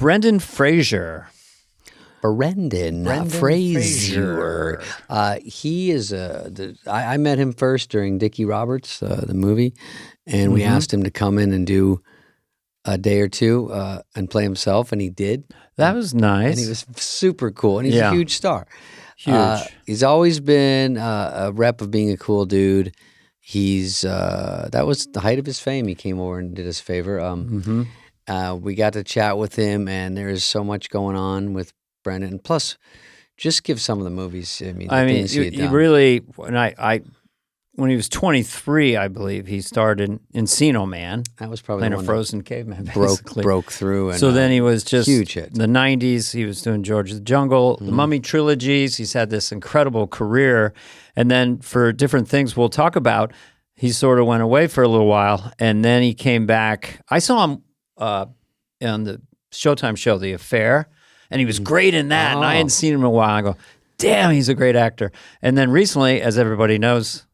Brendan Fraser. Brendan Fraser. He is I met him first during Dickie Roberts, the movie, and we asked him to come in and do a day or two and play himself, and he did. That was nice. And he was super cool, and he's a huge star. Huge. He's always been a rep of being a cool dude. He's that was the height of his fame. He came over and did us a favor. We got to chat with him, and there's so much going on with Brendan. Plus, just give some of the movies. I mean, you really. When he was 23, I believe he starred in Encino Man. That was probably playing the a one frozen caveman. broke through. And, so then he was just huge hit. The 90s. He was doing George of the Jungle, the Mummy trilogies. He's had this incredible career, and then for different things we'll talk about, he sort of went away for a little while, and then he came back. I saw him on the Showtime show, The Affair, and he was great in that. And I hadn't seen him in a while. I go, damn, he's a great actor. And then recently, as everybody knows,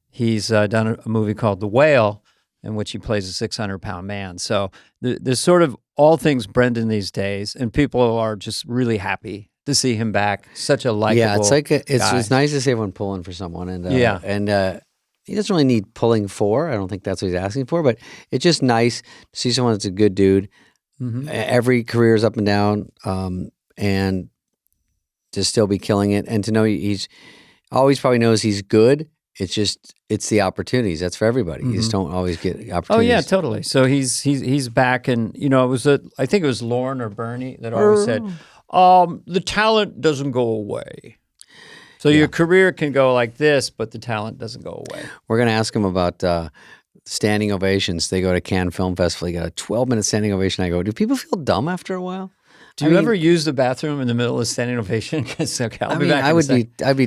he's done a movie called The Whale, in which he plays a 600-pound man. So there's sort of all things Brendan these days, and people are just really happy to see him back. Such a likable it's like guy. It's nice to see everyone pulling for someone, and he doesn't really need pulling for. I don't think that's what he's asking for, but it's just nice to see someone that's a good dude. Every career is up and down, and to still be killing it, and to know he's always probably knows he's good. It's the opportunities. That's for everybody. You just don't always get opportunities. Oh yeah, totally. So he's back, and it was I think it was Lauren or Bernie that always said, the talent doesn't go away. So your career can go like this, but the talent doesn't go away. We're gonna ask him about standing ovations. They go to Cannes Film Festival. You got a 12-minute standing ovation. I go, do people feel dumb after a while? Do you ever use the bathroom in the middle of standing ovation? I'd be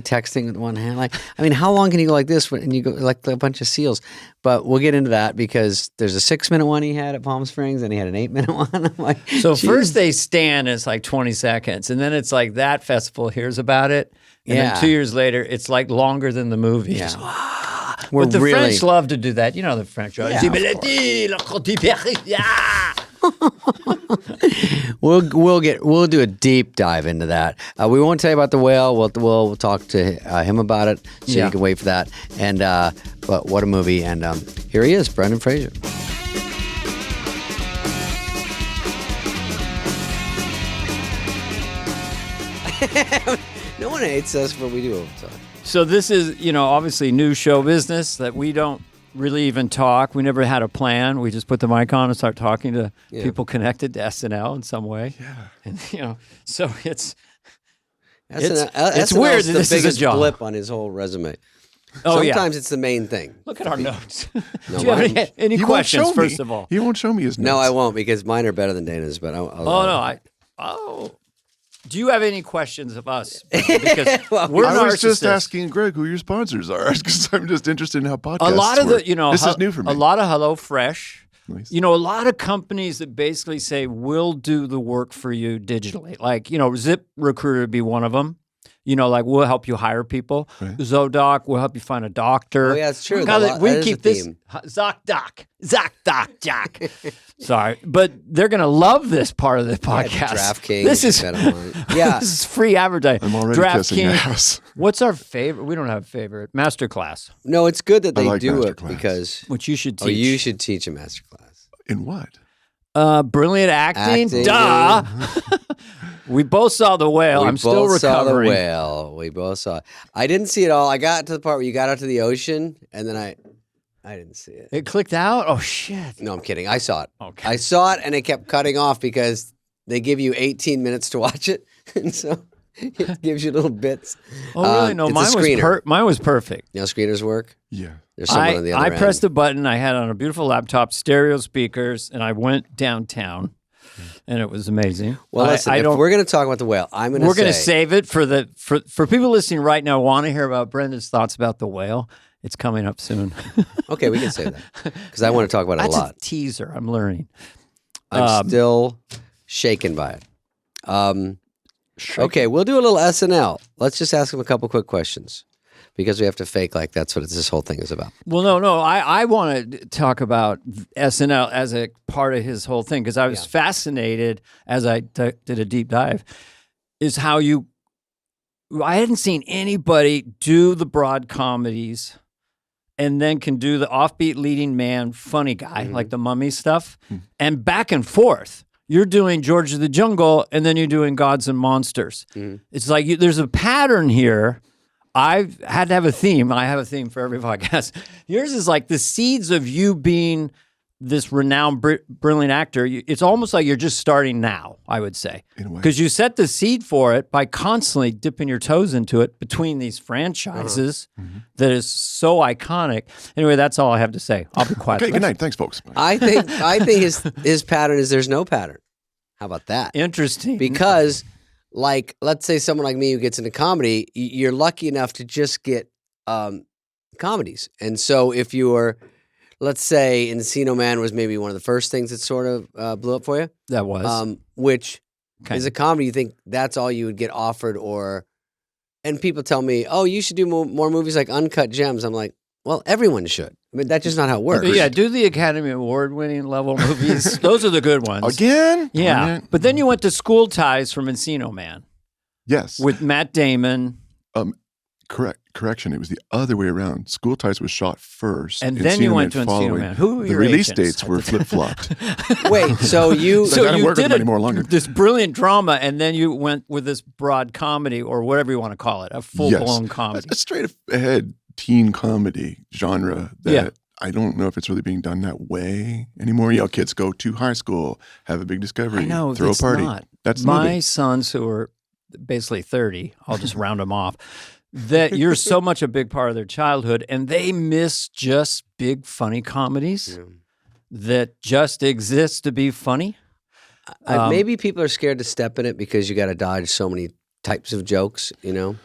texting with one hand. How long can you go like this and you go like a bunch of seals? But we'll get into that because there's a 6-minute one he had at Palm Springs and he had an 8-minute one. I'm like, so first they stand, and it's like 20 seconds, and then it's like that festival hears about it, and then 2 years later it's like longer than the movie. Yeah. Just, but the French love to do that. You know the French. Right? We'll do a deep dive into that. We won't tell you about The Whale. We'll talk to him about it, so you can wait for that. And but what a movie! And here he is, Brendan Fraser. No one hates us, but we do all the time. So this is, obviously new show business that we don't really even talk. We never had a plan. We just put the mic on and start talking to people connected to SNL in some way. Yeah. And, so it's weird that this is a job. Blip on his whole resume. Oh, Sometimes it's the main thing. Look at our notes. Do you have any questions, first of all? He won't show me his notes. No, I won't, because mine are better than Dana's. But do you have any questions of us? Because we're I was just asking Greg who your sponsors are, because I'm just interested in how podcasts A lot of work. this is new for me. A lot of HelloFresh. Nice. A lot of companies that basically say, we'll do the work for you digitally. Like, ZipRecruiter would be one of them. We'll help you hire people. Right. ZocDoc, we'll help you find a doctor. Oh, yeah, it's true. We keep this. ZocDoc. Sorry. But they're going to love this part of the podcast. DraftKings. This is, this is free advertising. I'm already kissing ass. What's our favorite? We don't have a favorite. Masterclass. No, it's good that they like do it, Masterclass. because... Which you should teach. Oh, you should teach a Masterclass. In what? Brilliant acting. Duh. We both saw The Whale. I'm still recovering. We both saw it. I didn't see it all. I got to the part where you got out to the ocean, and then I didn't see it. It clicked out? Oh, shit. No, I'm kidding. I saw it. Okay. I saw it, and it kept cutting off because they give you 18 minutes to watch it, and so it gives you little bits. Oh, really? No, mine was perfect. You know how screeners work? Yeah. There's someone on the other end. I pressed a button. I had on a beautiful laptop, stereo speakers, and I went downtown. And it was amazing. Well, listen, if we're going to talk about The Whale, we're going to save it for people listening right now. Want to hear about Brendan's thoughts about The Whale? It's coming up soon. Okay, we can save that because I want to talk about it a lot. That's a teaser. I'm learning. I'm still shaken by it. Okay, we'll do a little SNL. Let's just ask him a couple quick questions. because we have to fake like that's what this whole thing is about. Well, no. I want to talk about SNL as a part of his whole thing because I was fascinated as I did a deep dive. Is how I hadn't seen anybody do the broad comedies and then can do the offbeat leading man funny guy like the Mummy stuff and back and forth. You're doing George of the Jungle and then you're doing Gods and Monsters. It's like there's a pattern here. I've had to have a theme. I have a theme for every podcast. Yours is like the seeds of you being this renowned, brilliant actor. It's almost like you're just starting now, I would say. Because you set the seed for it by constantly dipping your toes into it between these franchises that is so iconic. Anyway, that's all I have to say. I'll be quiet. Okay, good night. Thanks, folks. I think his pattern is there's no pattern. How about that? Interesting. Because, like, let's say someone like me who gets into comedy, you're lucky enough to just get comedies. And so if you were... Let's say Encino Man was maybe one of the first things that sort of blew up for you. That was. Which is a comedy. You think that's all you would get offered and people tell me, oh, you should do more movies like Uncut Gems. I'm like, well, everyone should. I mean, that's just not how it works. Yeah, do the Academy Award winning level movies. Those are the good ones. Again? Yeah. But then you went to School Ties from Encino Man. Yes. With Matt Damon. Correction. It was the other way around. School Ties was shot first. And then you went to Encino Man. Who were the your release agents? dates were flip-flopped. Wait, so you... I don't work with them anymore longer. This brilliant drama, and then you went with this broad comedy, or whatever you want to call it, a full-blown comedy. A straight-ahead teen comedy genre that I don't know if it's really being done that way anymore. You know, kids go to high school, have a big discovery, throw a party. Not. That's my sons who are basically 30, I'll just round them off, that you're so much a big part of their childhood, and they miss just big, funny comedies that just exist to be funny. Maybe people are scared to step in it because you got to dodge so many types of jokes, you know?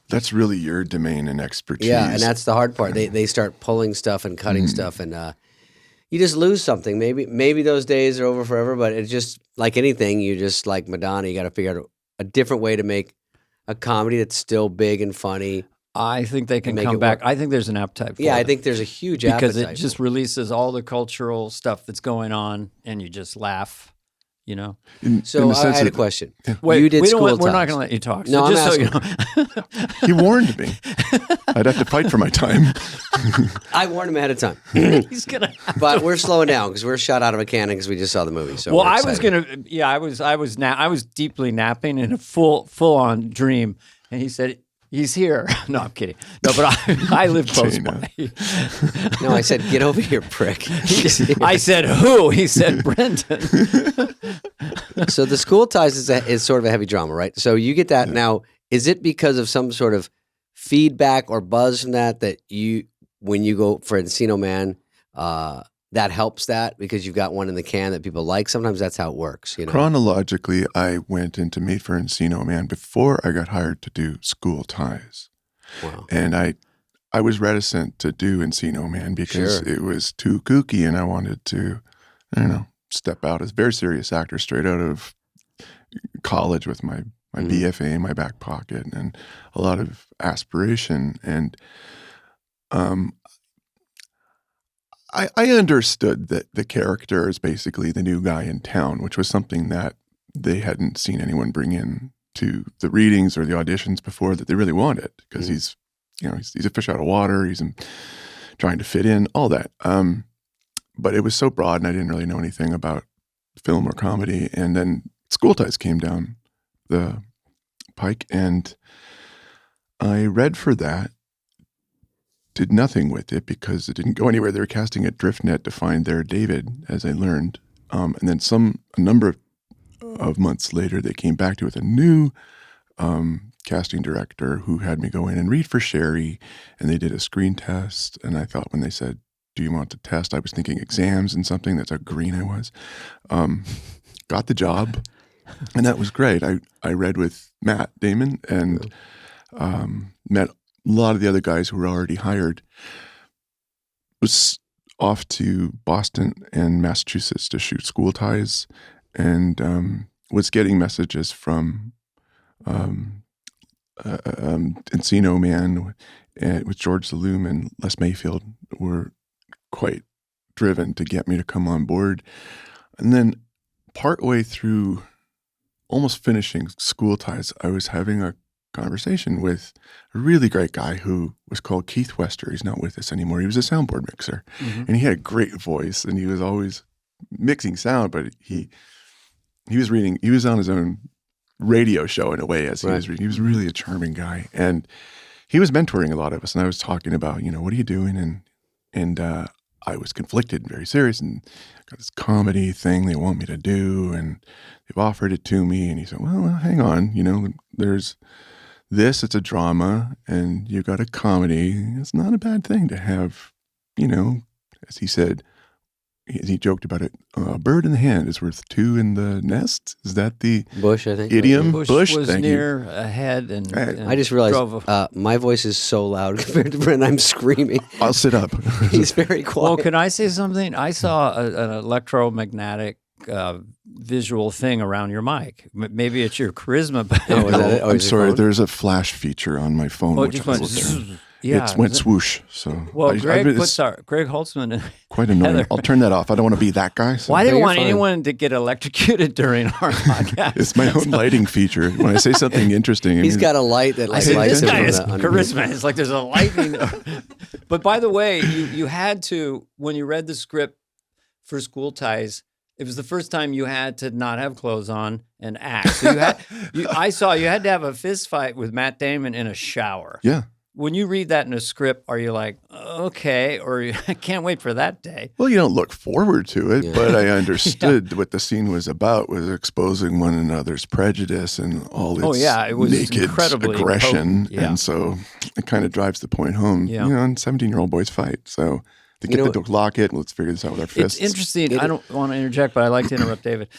That's really your domain and expertise. Yeah, and that's the hard part. They start pulling stuff and cutting stuff, and you just lose something. Maybe those days are over forever, but it's just like anything. You just like Madonna. You got to figure out a different way to make a comedy that's still big and funny. I think they can come back. I think there's an appetite for it. Yeah, I think there's a huge appetite. Because it just releases all the cultural stuff that's going on, and you just laugh, you know? So I had a question. Wait, you did we're not going to let you talk. No, so just I'm so you know. He warned me. I'd have to fight for my time. I warned him ahead of time. He's gonna. But we're slowing down because we're shot out of a cannon because we just saw the movie. So well, I was gonna. Yeah, I was deeply napping in a full on dream, and he said, "He's here." No, I'm kidding. No, but I live close by. No, I said, "Get over here, prick." I said, "Who?" He said, "Brendan." So the School Ties is sort of a heavy drama, right? So you get that now. Is it because of some sort of feedback or buzz from that you, when you go for Encino Man, that helps that because you've got one in the can that people like? Sometimes that's how it works. You know? Chronologically, I went into Made for Encino Man before I got hired to do School Ties. Wow. And I was reticent to do Encino Man because it was too kooky, and I wanted to, I don't know, step out as a very serious actor straight out of college with my BFA in my back pocket and a lot of aspiration. And I understood that the character is basically the new guy in town, which was something that they hadn't seen anyone bring in to the readings or the auditions before that they really wanted, because he's a fish out of water. He's trying to fit in, all that. But it was so broad, and I didn't really know anything about film or comedy. And then School Ties came down the pike, and I read for that, did nothing with it because it didn't go anywhere. They were casting at DriftNet to find their David, as I learned. And then a number of months later, they came back to it with a new casting director who had me go in and read for Sherry, and they did a screen test. And I thought when they said, "Do you want to test?" I was thinking exams and something. That's how green I was. Got the job, and that was great. I read with Matt Damon and met a lot of the other guys who were already hired. Was off to Boston and Massachusetts to shoot School Ties, and was getting messages from Encino Man with George Saloom and Les Mayfield were quite driven to get me to come on board. And then partway through almost finishing School Ties, I was having a conversation with a really great guy who was called Keith Wester. He's not with us anymore. He was a soundboard mixer, and he had a great voice, and he was always mixing sound, but he was on his own radio show in a way as he was reading. He was really a charming guy, and he was mentoring a lot of us. And I was talking about, what are you doing? And I was conflicted and very serious, and got this comedy thing they want me to do, and they've offered it to me. And he said, well, hang on, there's this, it's a drama, and you got a comedy. It's not a bad thing to have, as he said, he joked about it. A bird in the hand is worth two in the nest. Is that the Bush? I think idiom. Bush was near ahead, and I just realized my voice is so loud compared to Brendan. I'm screaming. I'll sit up. He's very quiet. Well, can I say something? I saw an electromagnetic visual thing around your mic. Maybe it's your charisma, but I'm sorry. There's a flash feature on my phone. It just went. Yeah, it went swoosh. So Greg Holtzman and quite annoying. Heather. I'll turn that off. I don't want to be that guy. So. Well, I didn't want anyone to get electrocuted during our podcast. It's my own lighting feature. When I say something interesting, he's got a light that lights this him. Guy is charisma. It's like there's a lightning. But by the way, you had to, when you read the script for School Ties, it was the first time you had to not have clothes on and act. So I saw you had to have a fist fight with Matt Damon in a shower. Yeah. When you read that in a script, are you like, okay, or I can't wait for that day? Well, you don't look forward to it, but I understood what the scene was about, was exposing one another's prejudice and all its it was naked aggression. And so it kind of drives the point home. Yeah. And 17-year-old boys fight. So they get the lock it, let's figure this out with our fists. It's interesting. I don't want to interject, but I like to interrupt David.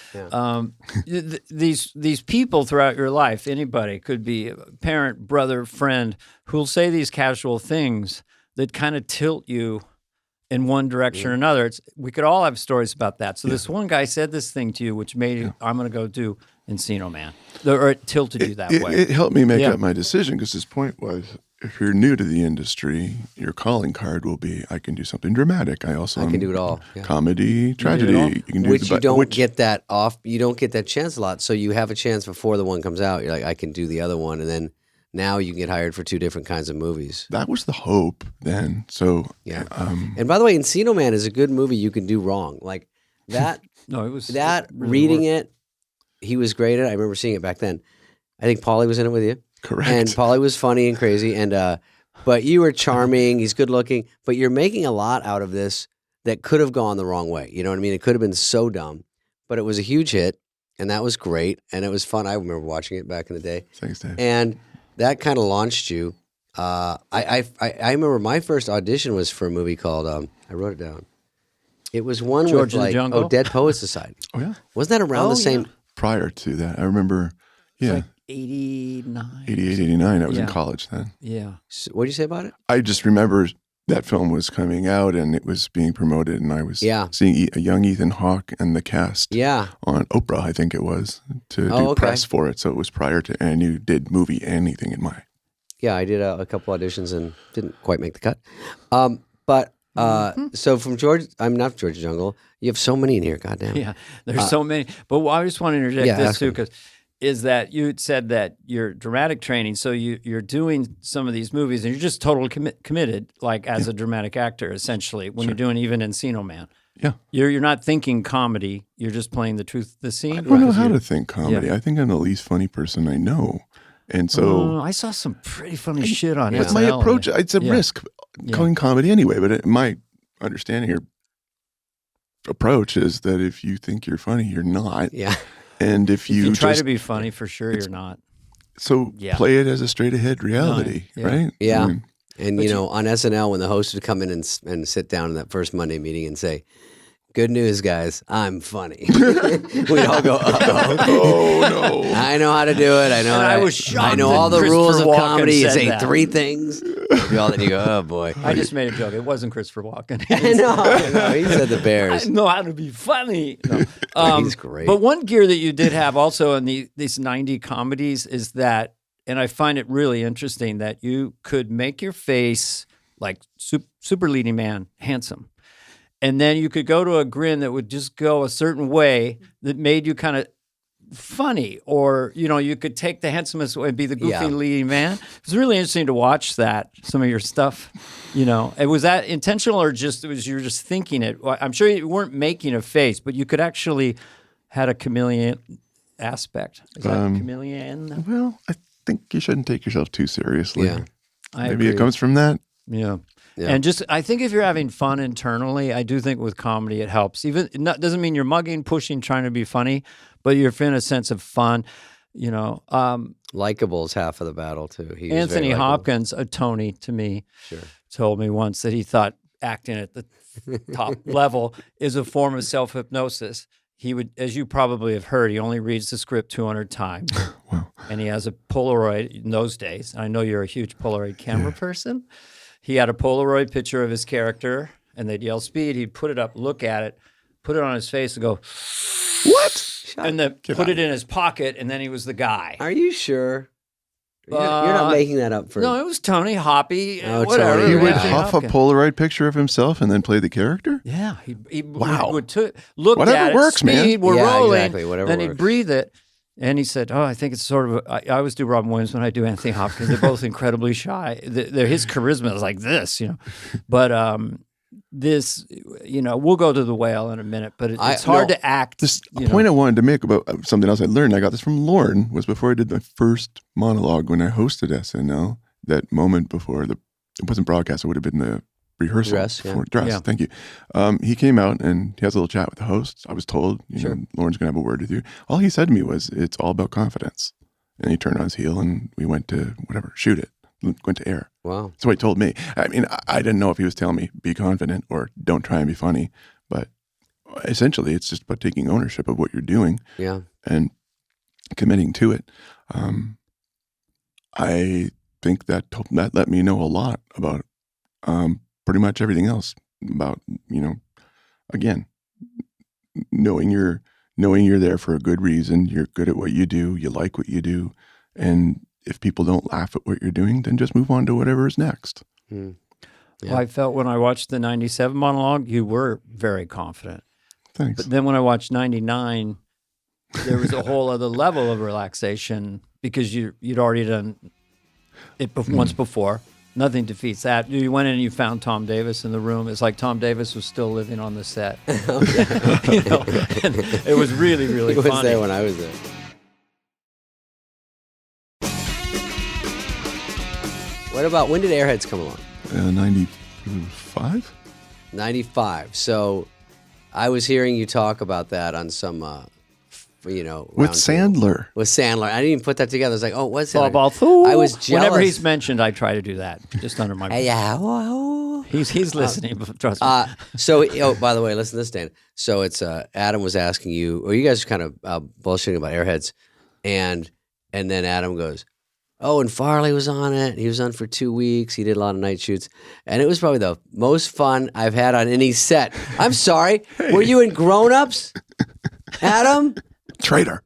These people throughout your life, anybody, could be a parent, brother, friend, who'll say these casual things that kind of tilt you in one direction or another. We could all have stories about that. So this one guy said this thing to you, which made I'm going to go do Encino Man, or it tilted you that way. It helped me make up my decision, because his point was, if you're new to the industry, your calling card will be, I can do something dramatic. I can do it all. Comedy, tragedy. You can do you don't get that off. You don't get that chance a lot. So you have a chance before the one comes out. You're like, I can do the other one, and then now you can get hired for two different kinds of movies. That was the hope then. So and by the way, Encino Man is a good movie you can do wrong. Like that. No, it was that. Really reading it, he was great at it. I remember seeing it back then. I think Paulie was in it with you. Correct. And Paulie was funny and crazy, and but you were charming. He's good looking, but you're making a lot out of this that could have gone the wrong way. You know what I mean? It could have been so dumb, but it was a huge hit, and that was great, and it was fun. I remember watching it back in the day. Thanks, Dave. And that kind of launched you. I remember my first audition was for a movie called I wrote it down. It was one George with Jungle? Dead Poets Society. Oh yeah, wasn't that around the same? Prior to that, I remember. Yeah. 89. 88, 89. I was in college then. Yeah. So what did you say about it? I just remember that film was coming out and it was being promoted, and I was seeing a young Ethan Hawke and the cast on Oprah, I think it was, to do press for it. So it was prior to, and you did movie anything in my. Yeah, I did a couple auditions and didn't quite make the cut. So from I'm not Georgia Jungle. You have so many in here, goddamn. Yeah, there's so many. But I just want to interject this too, because is that you said that your dramatic training, so you're doing some of these movies and you're just totally committed, like as a dramatic actor, essentially, when you're doing even Encino Man. Yeah. You're not thinking comedy, you're just playing the scene. I don't know how to think comedy. I think I'm the least funny person I know. And so I saw some pretty funny shit on it. But my approach, it's a risk calling comedy anyway, but my understanding or approach is that if you think you're funny, you're not. Yeah. And if you try to be funny, for sure you're not. So play it as a straight ahead reality, right? Yeah. And on SNL, when the host would come in and sit down in that first Monday meeting and say, "Good news, guys, I'm funny." We'd all go, "Uh-oh." Oh, no. I know how to do it. I know. I was shocked. I know all the rules of comedy. You say that. 3 things. And you go, "Oh, boy." I just made a joke. It wasn't Christopher Walken. No, he said the Bears. I know how to be funny. No. He's great. But one gear that you did have also in these 90 comedies is that and I find it really interesting that you could make your face like super leading man, handsome. And then you could go to a grin that would just go a certain way that made you kind of funny, or you could take the handsomest way and be the goofy leading man. It was really interesting to watch that, some of your stuff. Was that intentional, or just you're just thinking it? I'm sure you weren't making a face, but you could actually had a chameleon aspect. Is that chameleon? Well, I think you shouldn't take yourself too seriously. Yeah, maybe it comes from that. Yeah. And I think if you're having fun internally, I do think with comedy it helps. Even doesn't mean you're mugging, pushing, trying to be funny, but you're feeling a sense of fun. Likeable is half of the battle too. Anthony Hopkins, a Tony to me, told me once that he thought acting at the top level is a form of self-hypnosis. He would, as you probably have heard, he only reads the script 200 times. Wow. And he has a Polaroid in those days. I know you're a huge Polaroid camera person. He had a Polaroid picture of his character, and they'd yell Speed. He'd put it up, look at it, put it on his face, and go, "What?" And then put it in his pocket, and then he was the guy. Are you sure? You're not making that up for... No, it was Tony Hoppy. Whatever. Tony. He would huff a Polaroid picture of himself and then play the character? Yeah. He Wow. would look Whatever at works, it, Speed, man. we're rolling. Exactly. Whatever then works. he'd breathe it. And he said, I think it's sort of, I always do Robin Williams when I do Anthony Hopkins. They're both incredibly shy. His charisma is like this, But this, we'll go to the whale in a minute, but it's hard to act. A point I wanted to make about something else I learned, I got this from Lauren, was before I did my first monologue when I hosted SNL, that moment before it wasn't broadcast, it would have been the rehearsal. Dress, Dress, thank you. He came out and he has a little chat with the host. I was told, Lauren's going to have a word with you. All he said to me was, it's all about confidence. And he turned on his heel and we went to shoot it. Went to air. Wow. That's what he told me. I mean, I didn't know if he was telling me be confident or don't try and be funny, but essentially it's just about taking ownership of what you're doing and committing to it. I think that let me know a lot about pretty much everything else about, again, knowing you're there for a good reason, you're good at what you do, you like what you do, and if people don't laugh at what you're doing, then just move on to whatever is next. Yeah. Well, I felt when I watched the 97 monologue, you were very confident. Thanks. But then when I watched 99, there was a whole other level of relaxation because you'd already done it once before. Nothing defeats that. You went in and you found Tom Davis in the room. It's like Tom Davis was still living on the set. And it was really, really funny. He was there when I was there. What about, when did Airheads come along? 95? 95. So I was hearing you talk about that on some, with Sandler. With Sandler. I didn't even put that together. I was like, oh, what's that? I was jealous. Whenever he's mentioned, I try to do that, just under my breath. Yeah. He's listening, trust me. So, by the way, listen to this, Dan. So it's, Adam was asking you, or you guys are kind of bullshitting about Airheads, and then Adam goes, oh, and Farley was on it. He was on for 2 weeks. He did a lot of night shoots. And it was probably the most fun I've had on any set. I'm sorry. Were you in Grown Ups, Adam? Traitor.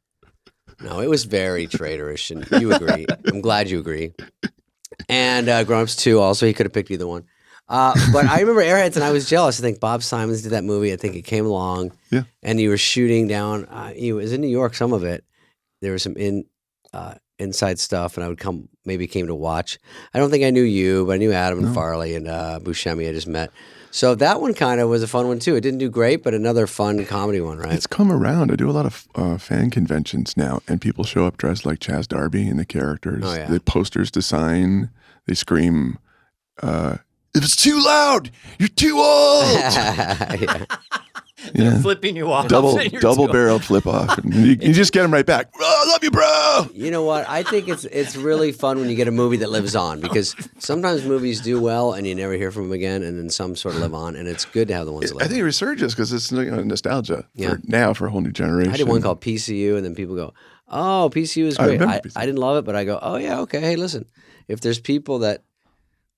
No, it was very traitorish, and you agree. I'm glad you agree. And Grown Ups 2 also. He could have picked either one. But I remember Airheads, and I was jealous. I think Bob Simons did that movie. I think it came along. Yeah. And you were shooting down. It was in New York, some of it. There was some inside stuff, and I would came to watch. I don't think I knew you, but I knew Adam and Farley and Buscemi I just met. So that one kind of was a fun one too. It didn't do great, but another fun comedy one, right? It's come around. I do a lot of fan conventions now, and people show up dressed like Chaz Darby and the characters. Oh, yeah. The posters to sign. They scream, if it's too loud, you're too old. Yeah. They're flipping you off. Double barrel flip off. And you just get them right back. Oh, I love you, bro. You know what? I think it's really fun when you get a movie that lives on, because sometimes movies do well and you never hear from them again, and then some sort of live on, and it's good to have the ones that live on. I think it resurges because it's nostalgia for a whole new generation. I did one called PCU, and then people go, oh, PCU is great. I didn't love it, but I go, oh, yeah, okay. Hey, listen, if there's people that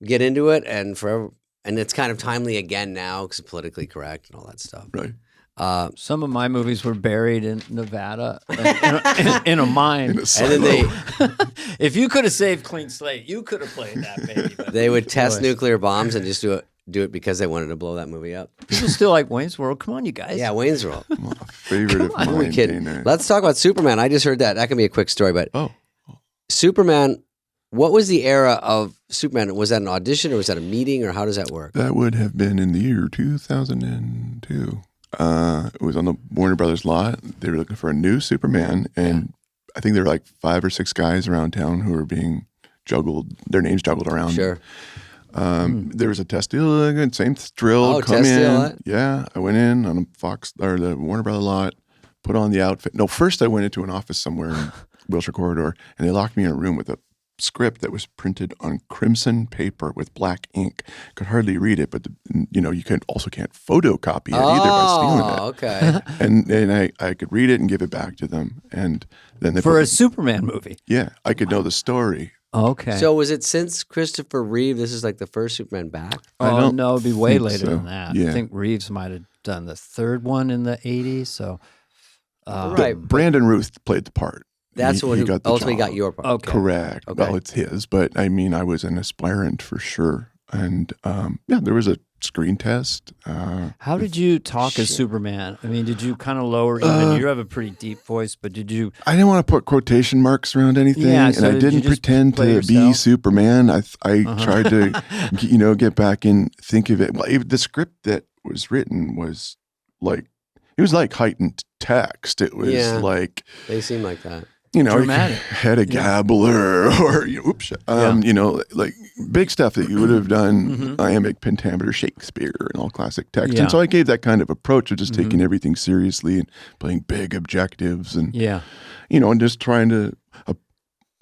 get into it and forever, and it's kind of timely again now because it's politically correct and all that stuff. Right. Some of my movies were buried in Nevada in a mine. In a And silo. then If you could have saved Clean Slate, you could have played that baby. But they would test boys. nuclear bombs and just do it because they wanted to blow that movie up. People still like Wayne's World. Come on, you guys. Yeah, Wayne's World. Favorite of Who are we mine. kidding? Dana. Let's talk about Superman. I just heard that. That can be a quick story, but Oh, Superman, what was the era of Superman? Was that an audition or was that a meeting or how does that work? that would have been in the year 2002. It was on the Warner Brothers lot. They were looking for a new Superman, and I think there were like 5 or 6 guys around town who were being juggled, their names juggled around. Sure. There was a test deal, same thrill. Oh, come test in. deal, what? Yeah, I went in on a Fox or the Warner Brothers lot, put on the outfit. No, first I went into an office somewhere in Wilshire Corridor, and they locked me in a room with a script that was printed on crimson paper with black ink. Could hardly read it, but you can't photocopy it either by stealing it. Okay. And I could read it and give it back to them, and then they For a Superman movie. I could know the story. Okay. So was it since Christopher Reeve? This is like the first Superman back? I oh, don't no, it'd be way think later so. than that. Yeah. I think Reeves might have done the third one in the 80s. So, Right. Brandon Ruth played the part. That's He- what he who got the ultimately job. got your part. okay. Correct. Okay. Well, it's his, but I mean, I was an aspirant for sure. And there was a screen test. How did you talk as Superman? I mean, did you kind of lower even? You have a pretty deep voice, but did you? I didn't want to put quotation marks around anything, Yeah, and so I did you didn't just pretend play to be yourself? Superman. I tried to, get back and think of it. Well, the script that was written was like, it was like heightened text. It was Yeah. like, They seem like that. Dramatic. had a gabbler or like big stuff that you would have done iambic pentameter Shakespeare and all classic text. Yeah. And so I gave that kind of approach of just taking everything seriously and playing big objectives and Yeah. and just trying to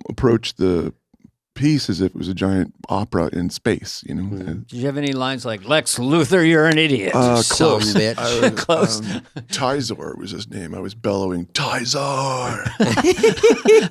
approach the piece as if it was a giant opera in space. Did you have any lines like "Lex Luthor, you're an idiot"? Close. Some bitch. Close. Tizor was his name. I was bellowing, Tizor!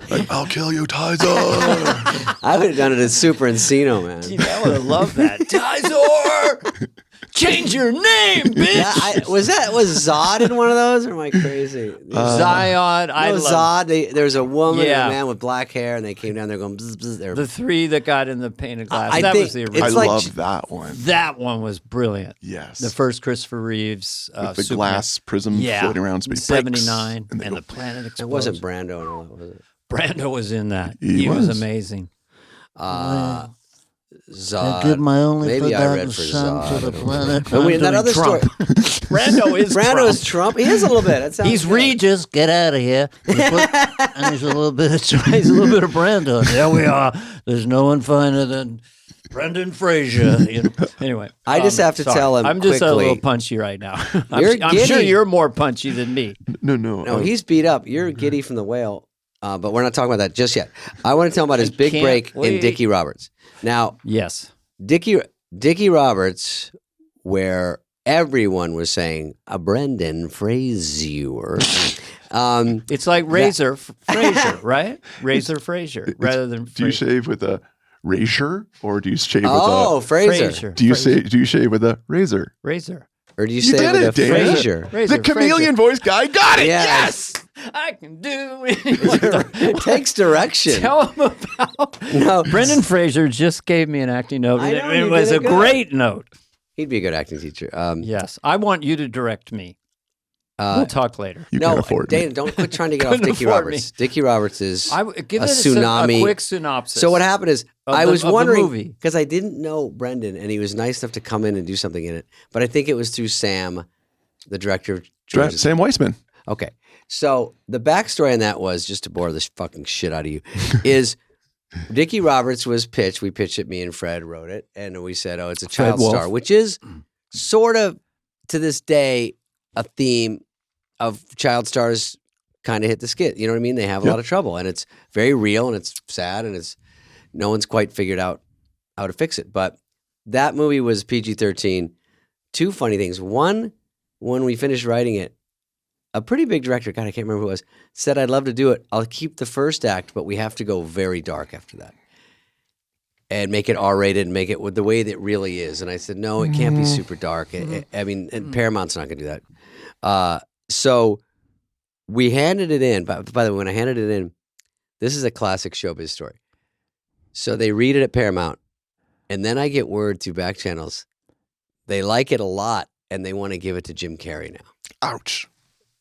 Like, I'll kill you, Tizor! I would have done it as Super Encino, man. Gee, I would have loved that. Tizor, change your name, bitch. Yeah, was Zod in one of those, or am I crazy? Zion. I No, love Zod. There was a woman Yeah. and a man with black hair, and they came down there going bzz, bzz. They were- the 3 that got in the painted glass. I That think was the it's original. I like- love that one. That one was brilliant. Yes. The first Christopher Reeves With the Superman. glass prism floating around space. 79, Breaks, and they the go, planet explodes. It wasn't Brando and all that, was it? Brando was in that. He He was was. amazing. Zod. Give my only Maybe I read forgotten for son Zod. to the planet. But wait, that doing other Trump. story. Brando is Brando Trump. is Trump. He is a little bit. That sounds He's good. Regis. Get out of here. And he's a little bit. He's a little bit of Brando. There we are. There's no one finer than Brendan Fraser. Anyway, I just have to sorry. tell him I'm just a quickly. little punchy right now. You're I'm sure giddy. you're more punchy than me. No. No, he's beat up. You're giddy from the whale, but we're not talking about that just yet. I want to tell him about his big can't break in wait. Dickie Roberts. Now, Yes. Dickie Roberts, where everyone was saying a Brendan Fraser. It's like Razor Fraser, right? Razor Fraser rather than Do you Fraser. shave with a razor or do you shave with Oh, Fraser. do you shave with a razor? Razor. Or do you You say did with a it, Dana. Fraser? Razor, The chameleon voice guy got it. Yes. I can do It takes direction. Tell him about. No. Brendan Fraser just gave me an acting note. I And know, it you was did a it good. great note. He'd be a good acting teacher. Yes. I want you to direct me. We'll talk later. You no, can't afford Dana, me. don't quit trying to get off Couldn't Dickie afford Roberts. Dickie Roberts is Give a it tsunami. a quick synopsis. So what happened is Of I the- was of the wondering movie. because I didn't know Brendan and he was nice enough to come in and do something in it, but I think it was through Sam, the director of George's. Sam Weissman. Okay, so the backstory on that was just to bore the fucking shit out of you is Dickie Roberts was pitched. We pitched it. Me and Fred wrote it, and we said, "Oh, it's a Fred child Wolf. star," which is sort of to this day a theme of child stars kind of hit the skid. You know what I mean? They have a lot of trouble, and it's very real, and it's sad, and it's no one's quite figured out how to fix it. But that movie was PG-13. Two funny things. One, when we finished writing it, a pretty big director, God, I can't remember who it was, said, "I'd love to do it. I'll keep the first act, but we have to go very dark after that." and make it R-rated and make it with the way that it really is. And I said, no, it can't be super dark. I mean, and Paramount's not going to do that. So we handed it in. By the way, when I handed it in, this is a classic showbiz story. So they read it at Paramount, and then I get word through back channels. They like it a lot, and they want to give it to Jim Carrey now. Ouch.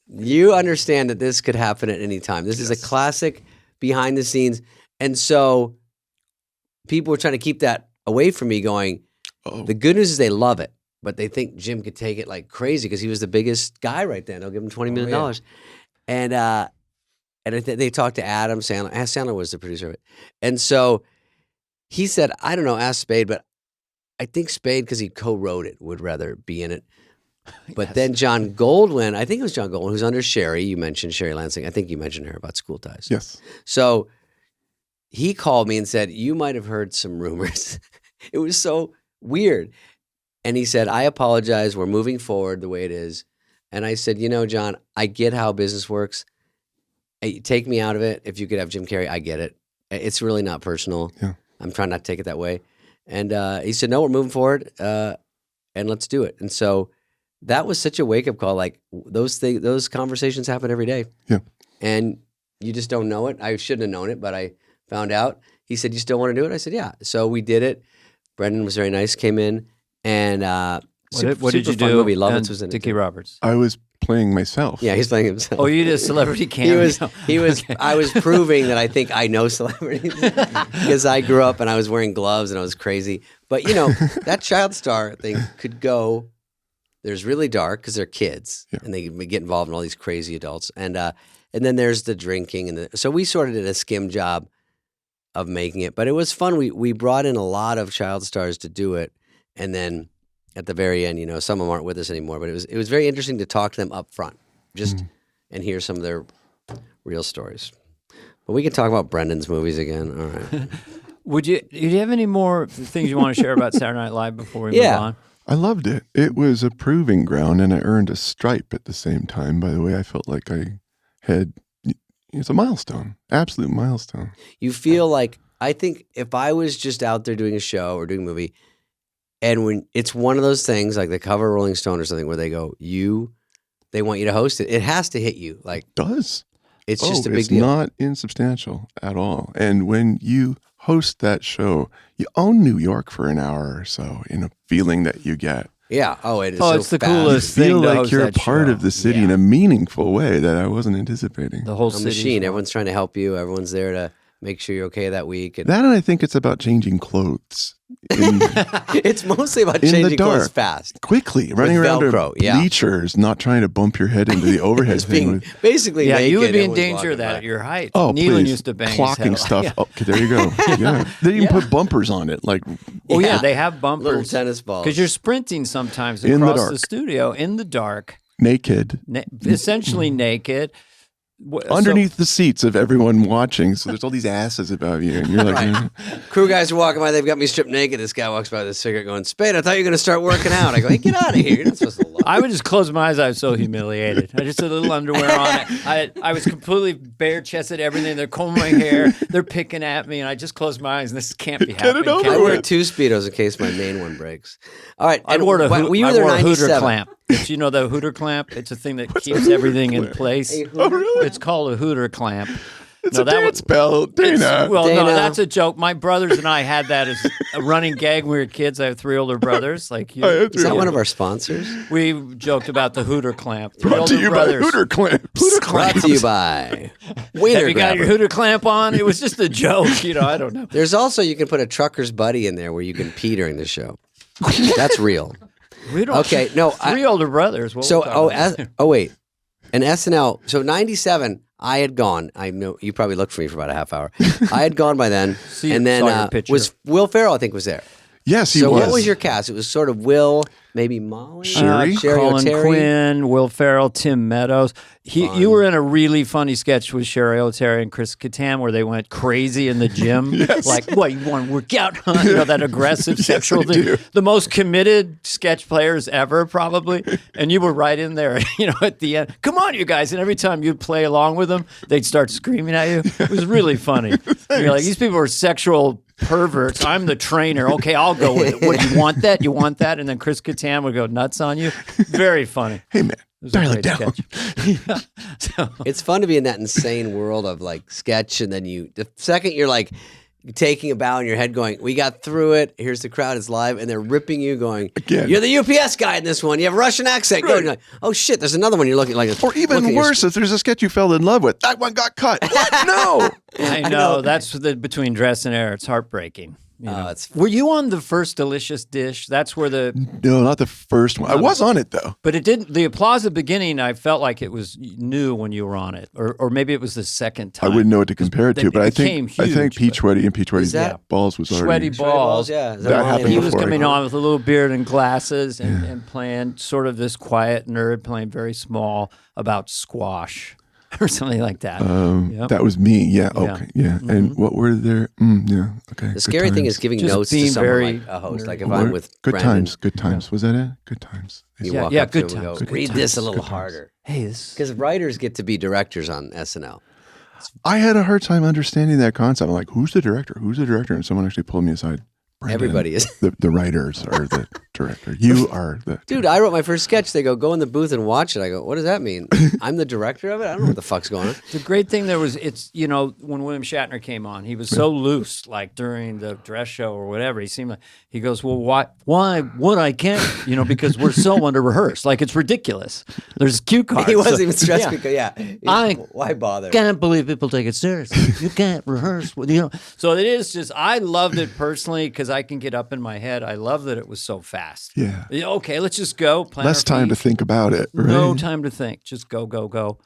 You understand that this could happen at any time. This is a classic behind the scenes. And so people were trying to keep that away from me going, the good news is they love it, but they think Jim could take it like crazy because he was the biggest guy right then. They'll give him $20 million. Yeah. And they talked to Adam Sandler. Sandler was the producer of it. And so he said, I don't know, ask Spade, but I think Spade, because he co-wrote it, would rather be in it. But then John Goldwyn, I think it was John Goldwyn, who's under Sherry. You mentioned Sherry Lansing. I think you mentioned her about School Ties. Yes. So he called me and said, you might have heard some rumors. It was so weird. And he said, I apologize. We're moving forward the way it is. And I said, John, I get how business works. Hey, take me out of it. If you could have Jim Carrey, I get it. It's really not personal. Yeah. I'm trying not to take it that way. And he said, no, we're moving forward, and let's do it. And so that was such a wake-up call. Like, those conversations happen every day. Yeah. And you just don't know it. I shouldn't have known it, but I found out. He said, you still want to do it? I said, yeah. So we did it. Brendan was very nice, came in, and what did you do? Movie. Lovitz was in Dickie it. Roberts. I was playing myself. Yeah, he's playing himself. Oh, you did a celebrity cameo. He was. Okay. I was proving that I think I know celebrities because I grew up and I was wearing gloves and I was crazy. But that child star thing could go. There's really dark because they're kids and they get involved in all these crazy adults, and then there's the drinking and so we sort of did a skim job of making it, but it was fun. We brought in a lot of child stars to do it, and then at the very end, some of them aren't with us anymore, but it was very interesting to talk to them up front, just and hear some of their real stories. But we can talk about Brendan's movies again. All right. Do you have any more things you want to share about Saturday Night Live before we move on? I loved it. It was a proving ground, and I earned a stripe at the same time. By the way, I felt like I had, it's a milestone, absolute milestone. You feel like, I think if I was just out there doing a show or doing a movie, and when it's one of those things like the cover of Rolling Stone or something where they go, they want you to host it, it has to hit you. Like, it does. It's just a big deal. It's not insubstantial at all. And when you host that show, you own New York for an hour or so in a feeling that you get. Yeah. Oh, it is. It's the coolest thing. You feel like you're a part of the city in a meaningful way that I wasn't anticipating. The whole machine. Everyone's trying to help you. Everyone's there to make sure you're okay that week. And I think it's about changing clothes. It's mostly about changing clothes fast. Quickly, running around bleachers, not trying to bump your head into the overhead thing. Basically, naked, you would be in danger of that at your height. Oh, Nealon please. Used to bang Clocking his stuff. Yeah. Okay, there you go. Yeah. They even put bumpers on it. Like, they have bumpers. Little tennis balls. Because you're sprinting sometimes across the studio in the dark. Naked. Essentially naked. Underneath the seats of everyone watching, so there's all these asses above you, and you're like, crew guys are walking by, they've got me stripped naked. This guy walks by with a cigarette going, Spade, I thought you were going to start working out. I go, hey, get out of here. You're not supposed to look. I would just close my eyes. I was so humiliated. I just had a little underwear on it. I was completely bare-chested, everything. They're combing my hair. They're picking at me, and I just closed my eyes, and this can't be happening. I wear 2 Speedos in case my main one breaks. All right. I wore a Hooter clamp. You know the Hooter clamp? It's a thing that keeps everything in place. Oh, really? It's called a Hooter clamp. It's a dance belt, Dana. No, that's a joke. My brothers and I had that as a running gag when we were kids. I have 3 older brothers. Like you. Is that one of our sponsors? We joked about the Hooter clamp. Brought to you by Hooter Clamps. Brought to you by Wiener Have you got your Hooter clamp on? It was just a joke. I don't know. There's also, you can put a trucker's buddy in there where you can pee during the show. That's real. We don't. Okay, no. 3 older brothers. Wait. And SNL. So 97, I had gone. I know you probably looked for me for about a half hour. I had gone by then, and then was Will Ferrell? I think was there. Yes, he was. was. So what was your cast? It was sort of Will, maybe Molly, Sherry, Colin Quinn, Will Ferrell, Tim Meadows. You were in a really funny sketch with Sherry O'Terry and Chris Kattan where they went crazy in the gym. Yes. Like, what, you want to work out, huh? That aggressive sexual thing. Do. The most committed sketch players ever, probably. And you were right in there, at the end. Come on, you guys. And every time you'd play along with them, they'd start screaming at you. It was really funny. You're like, these people are sexual perverts. I'm the trainer. Okay, I'll go with it. What, you want that? You want that? And then Chris Kattan would go nuts on you. Very funny. Hey, man, dial it down. Yeah. So, It's fun to be in that insane world of like sketch, and then the second you're like taking a bow in your head going, we got through it, here's the crowd, it's live, and they're ripping you going, Again. you're the UPS guy in this one, you have a Russian accent, Right. going like, oh shit, there's another one you're looking like. Or even worse, if there's a sketch you fell in love with, that one got cut. What? No. I know. That's between dress and air. It's heartbreaking. You know. It's Were you on the first Delicious Dish? That's where No, not the first one. I was on it, though. but it didn't. The applause at the beginning, I felt like it was new when you were on it, or maybe it was the second I time. wouldn't know what to compare it Then to, but it I became think huge, Peach Sweaty and Peach Sweaty's that- balls was already Sweaty balls. yeah. Is That Ryan? happened He was before. coming on with a little beard and glasses and playing sort of this quiet nerd playing very small about squash or something like that. Yep. That was me. Yeah. Yeah. Okay. Yeah. And what were there? Yeah. Okay. The scary thing is giving Just notes being to someone very like a host. Like if Good I'm with Good Brendan, Times. Good Times. Was that it? Good Times. you Yeah, walk yeah, up to good him and times. go, Good read times. this a little Good times. harder. Hey, this. Because writers get to be directors on SNL. I had a hard time understanding that concept. I'm like, who's the director? Who's the director? And someone actually pulled me aside. Brendan, Everybody is. The writers are the director. You are the Dude, I wrote my first sketch. They go in the booth and watch it. I go, what does that mean? I'm the director of it? I don't know what the fuck's going on. The great thing there was, when William Shatner came on, he was so loose, like during the dress show or whatever. He seemed like, he goes, well, why would I can't, because we're so under rehearsed. Like, it's ridiculous. There's cue cards. He wasn't So- even stressed yeah. because, why bother? Can't believe people take it seriously. You can't rehearse. So it is just, I loved it personally because I can get up in my head. I love that it was so fast. Yeah. Okay, let's just go. Plant less our time to feet. think about it. Right? No time to think. Just go, go, go.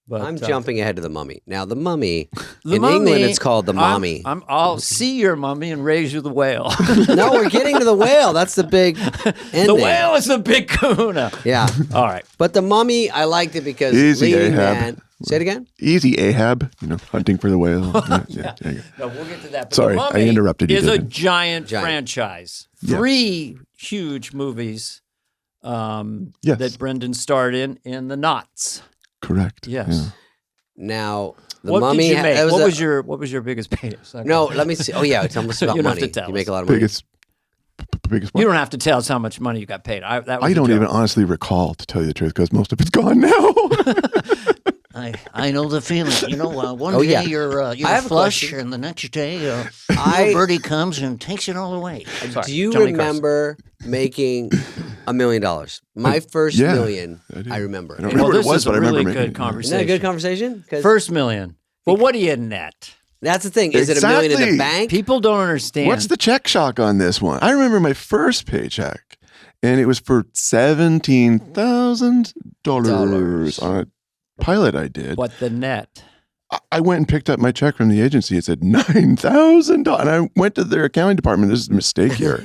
But I'm jumping ahead to the Mummy. Now, the Mummy, The in Mummy, England, it's called the Mommy. I'll see your mummy and raise you the whale. No, we're getting to the whale. That's the big ending. The whale is the big kahuna. Yeah. All right. But the Mummy, I liked it because Easy, leading Ahab. man. Say it again? Easy Ahab, hunting for the whale. Yeah. There you go. No, we'll get to that. But Sorry, the I Mummy interrupted you, is a David. giant Giant. franchise. Yeah. 3 huge movies Yes. that Brendan starred in the knots. Correct. Yes. Yeah. Now, the What Mummy. did you make? it What a- was your biggest payday? So- No, let me see. Oh, yeah. Tell us about You don't have money. to tell You make us. a lot of money. Biggest You don't have to tell us how much money you got paid. That was I a don't joke. even honestly recall, to tell you the truth, because most of it's gone now. I know the feeling. One Oh, day yeah. you're I have a flush, question. and the next day I- little birdie comes and takes it all away. Sorry, Do you Johnny remember making $1 million? My first yeah, million, I do. I remember. I don't And- remember Well, what this it was, is but a I remember really making good it. conversation. Isn't that a good conversation? 'Cause First million. Well, what do you net? that's the thing. Is it $1 million in the Exactly. bank? People don't understand. What's the check shock on this one? I remember my first paycheck, and it was for $17,000 on a pilot I did. what the net? I went and picked up my check from the agency. It said $9,000, and I went to their accounting department. This is a mistake here.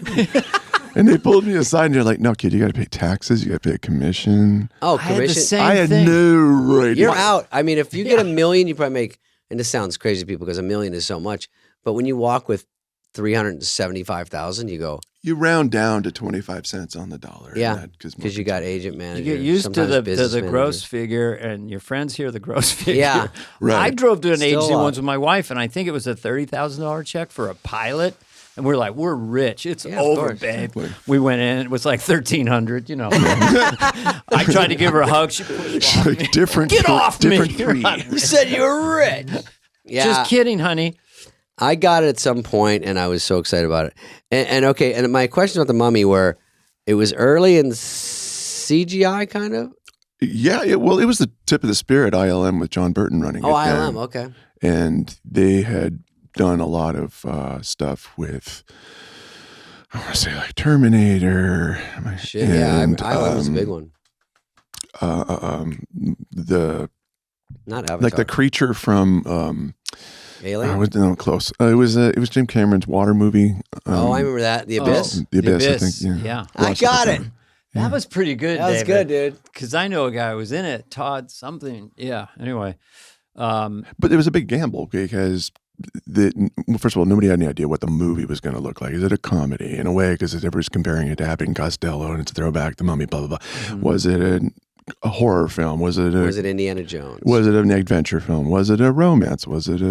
And they pulled me aside, and they're like, "No, kid, you got to pay taxes. You got to pay a commission." Oh, I had the commission. same I had thing. no idea. You're out. I mean, if you get $1 million, you probably make, and this sounds crazy to people because $1 million is so much, but when you walk with 375,000, you go, You round down to 25 cents on the dollar. yeah, because because you got agent manager. You get used to sometimes the business gross manager. figure, and your friends hear the gross figure. Yeah. Right. I drove to an Still agency a lot. once with my wife, and I think it was a $30,000 check for a pilot. And we're like, we're rich. It's Yeah, of over, course. babe. Exactly. We went in. It was like $1,300. I tried to give her a hug. She pushed off me. like different. Get off me. different You're three. not You said you were rich. Yeah. Just kidding, honey. I got it at some point, and I was so excited about it. And okay, and my question about the Mummy were, it was early in CGI, kind of. Yeah, it was the tip of the spear at ILM with John Burton running Oh, it. ILM. And- Okay. And they had done a lot of stuff with, I want to say, like Terminator. Shit. Yeah. and, ILM was a big one. The Not Avatar. like the creature from Alien. I was no close. It was Jim Cameron's water movie. Oh, I remember that. The Abyss. The Abyss, I think. Yeah. I Lost got at it. the time. That was pretty good, That was good, dude. Because I know a guy who was in it, Todd something. Yeah, anyway. But it was a big gamble because first of all, nobody had any idea what the movie was going to look like. Is it a comedy in a way? Because everybody's comparing it to Abbott and Costello, and it's a throwback to Mummy, blah blah blah. Mm-hmm. Was it a horror film? Was it Was it Indiana Jones? Was it an adventure film? Was it a romance? Was it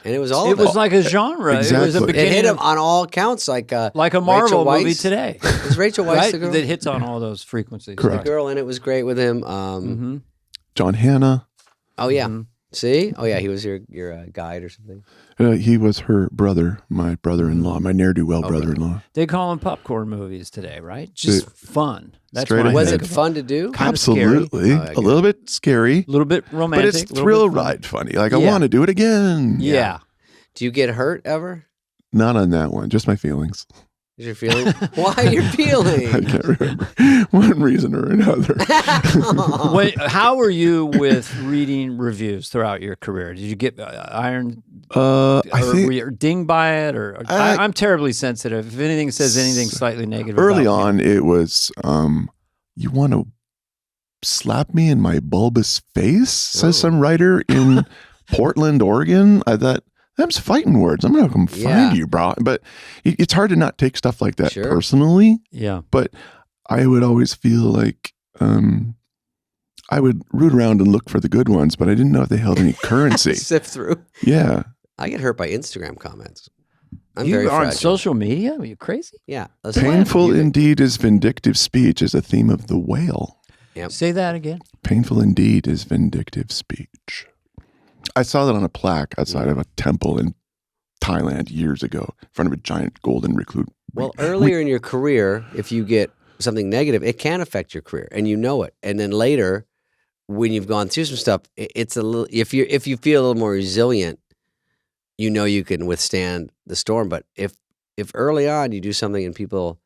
And it was all It of it. was like a genre. Exactly. It was a It beginning It hit him of- on all counts, like a Rachel Marvel movie Weisz. today. Is Rachel Weisz right? the girl? That hits on all those frequencies. Correct. The girl in it was great with him. Mm-hmm. John Hannah. Oh yeah, Mm-hmm. see? Oh yeah, he was your guide or something. He was her brother, my brother-in-law, my ne'er-do-well brother-in-law. They call them popcorn movies today, right? Just fun. That's straight what I ahead. Was think it of fun to do? Kinda scary. Absolutely. Oh, I get a little bit scary, A little bit romantic. but it's a little thrill bit fun. ride funny. Like, I Yeah. want to do it again. Yeah. Do you get hurt ever? Not on that one, just my feelings. Is your feeling? Why are you I feeling? can't remember one reason or another. How were you with reading reviews throughout your career? Did you get iron? I Were think you dinged by it? Or I'm terribly sensitive. If anything says anything slightly negative, early about on it was, you want to slap me in my bulbous face, says some writer in Portland, Oregon. I thought, them's fighting words. I'm going to come Yeah. find you, bro. But it's hard to not take stuff like that Sure. personally. yeah. But I would always feel like I would root around and look for the good ones, but I didn't know if they held any currency. Sift through. Yeah. I get hurt by Instagram comments. I'm You very are on fragile. social media? Are you crazy? Yeah. listen, Painful you- indeed is vindictive speech is a theme of The Whale. Say that again. Painful indeed is vindictive speech. I saw that on a plaque outside of a temple in Thailand years ago in front of a giant golden recluse. Well, earlier in your career, if you get something negative, it can affect your career, and you know it. And then later, when you've gone through some stuff, it's a little. If you feel a little more resilient, you know you can withstand the storm. But if early on you do something and people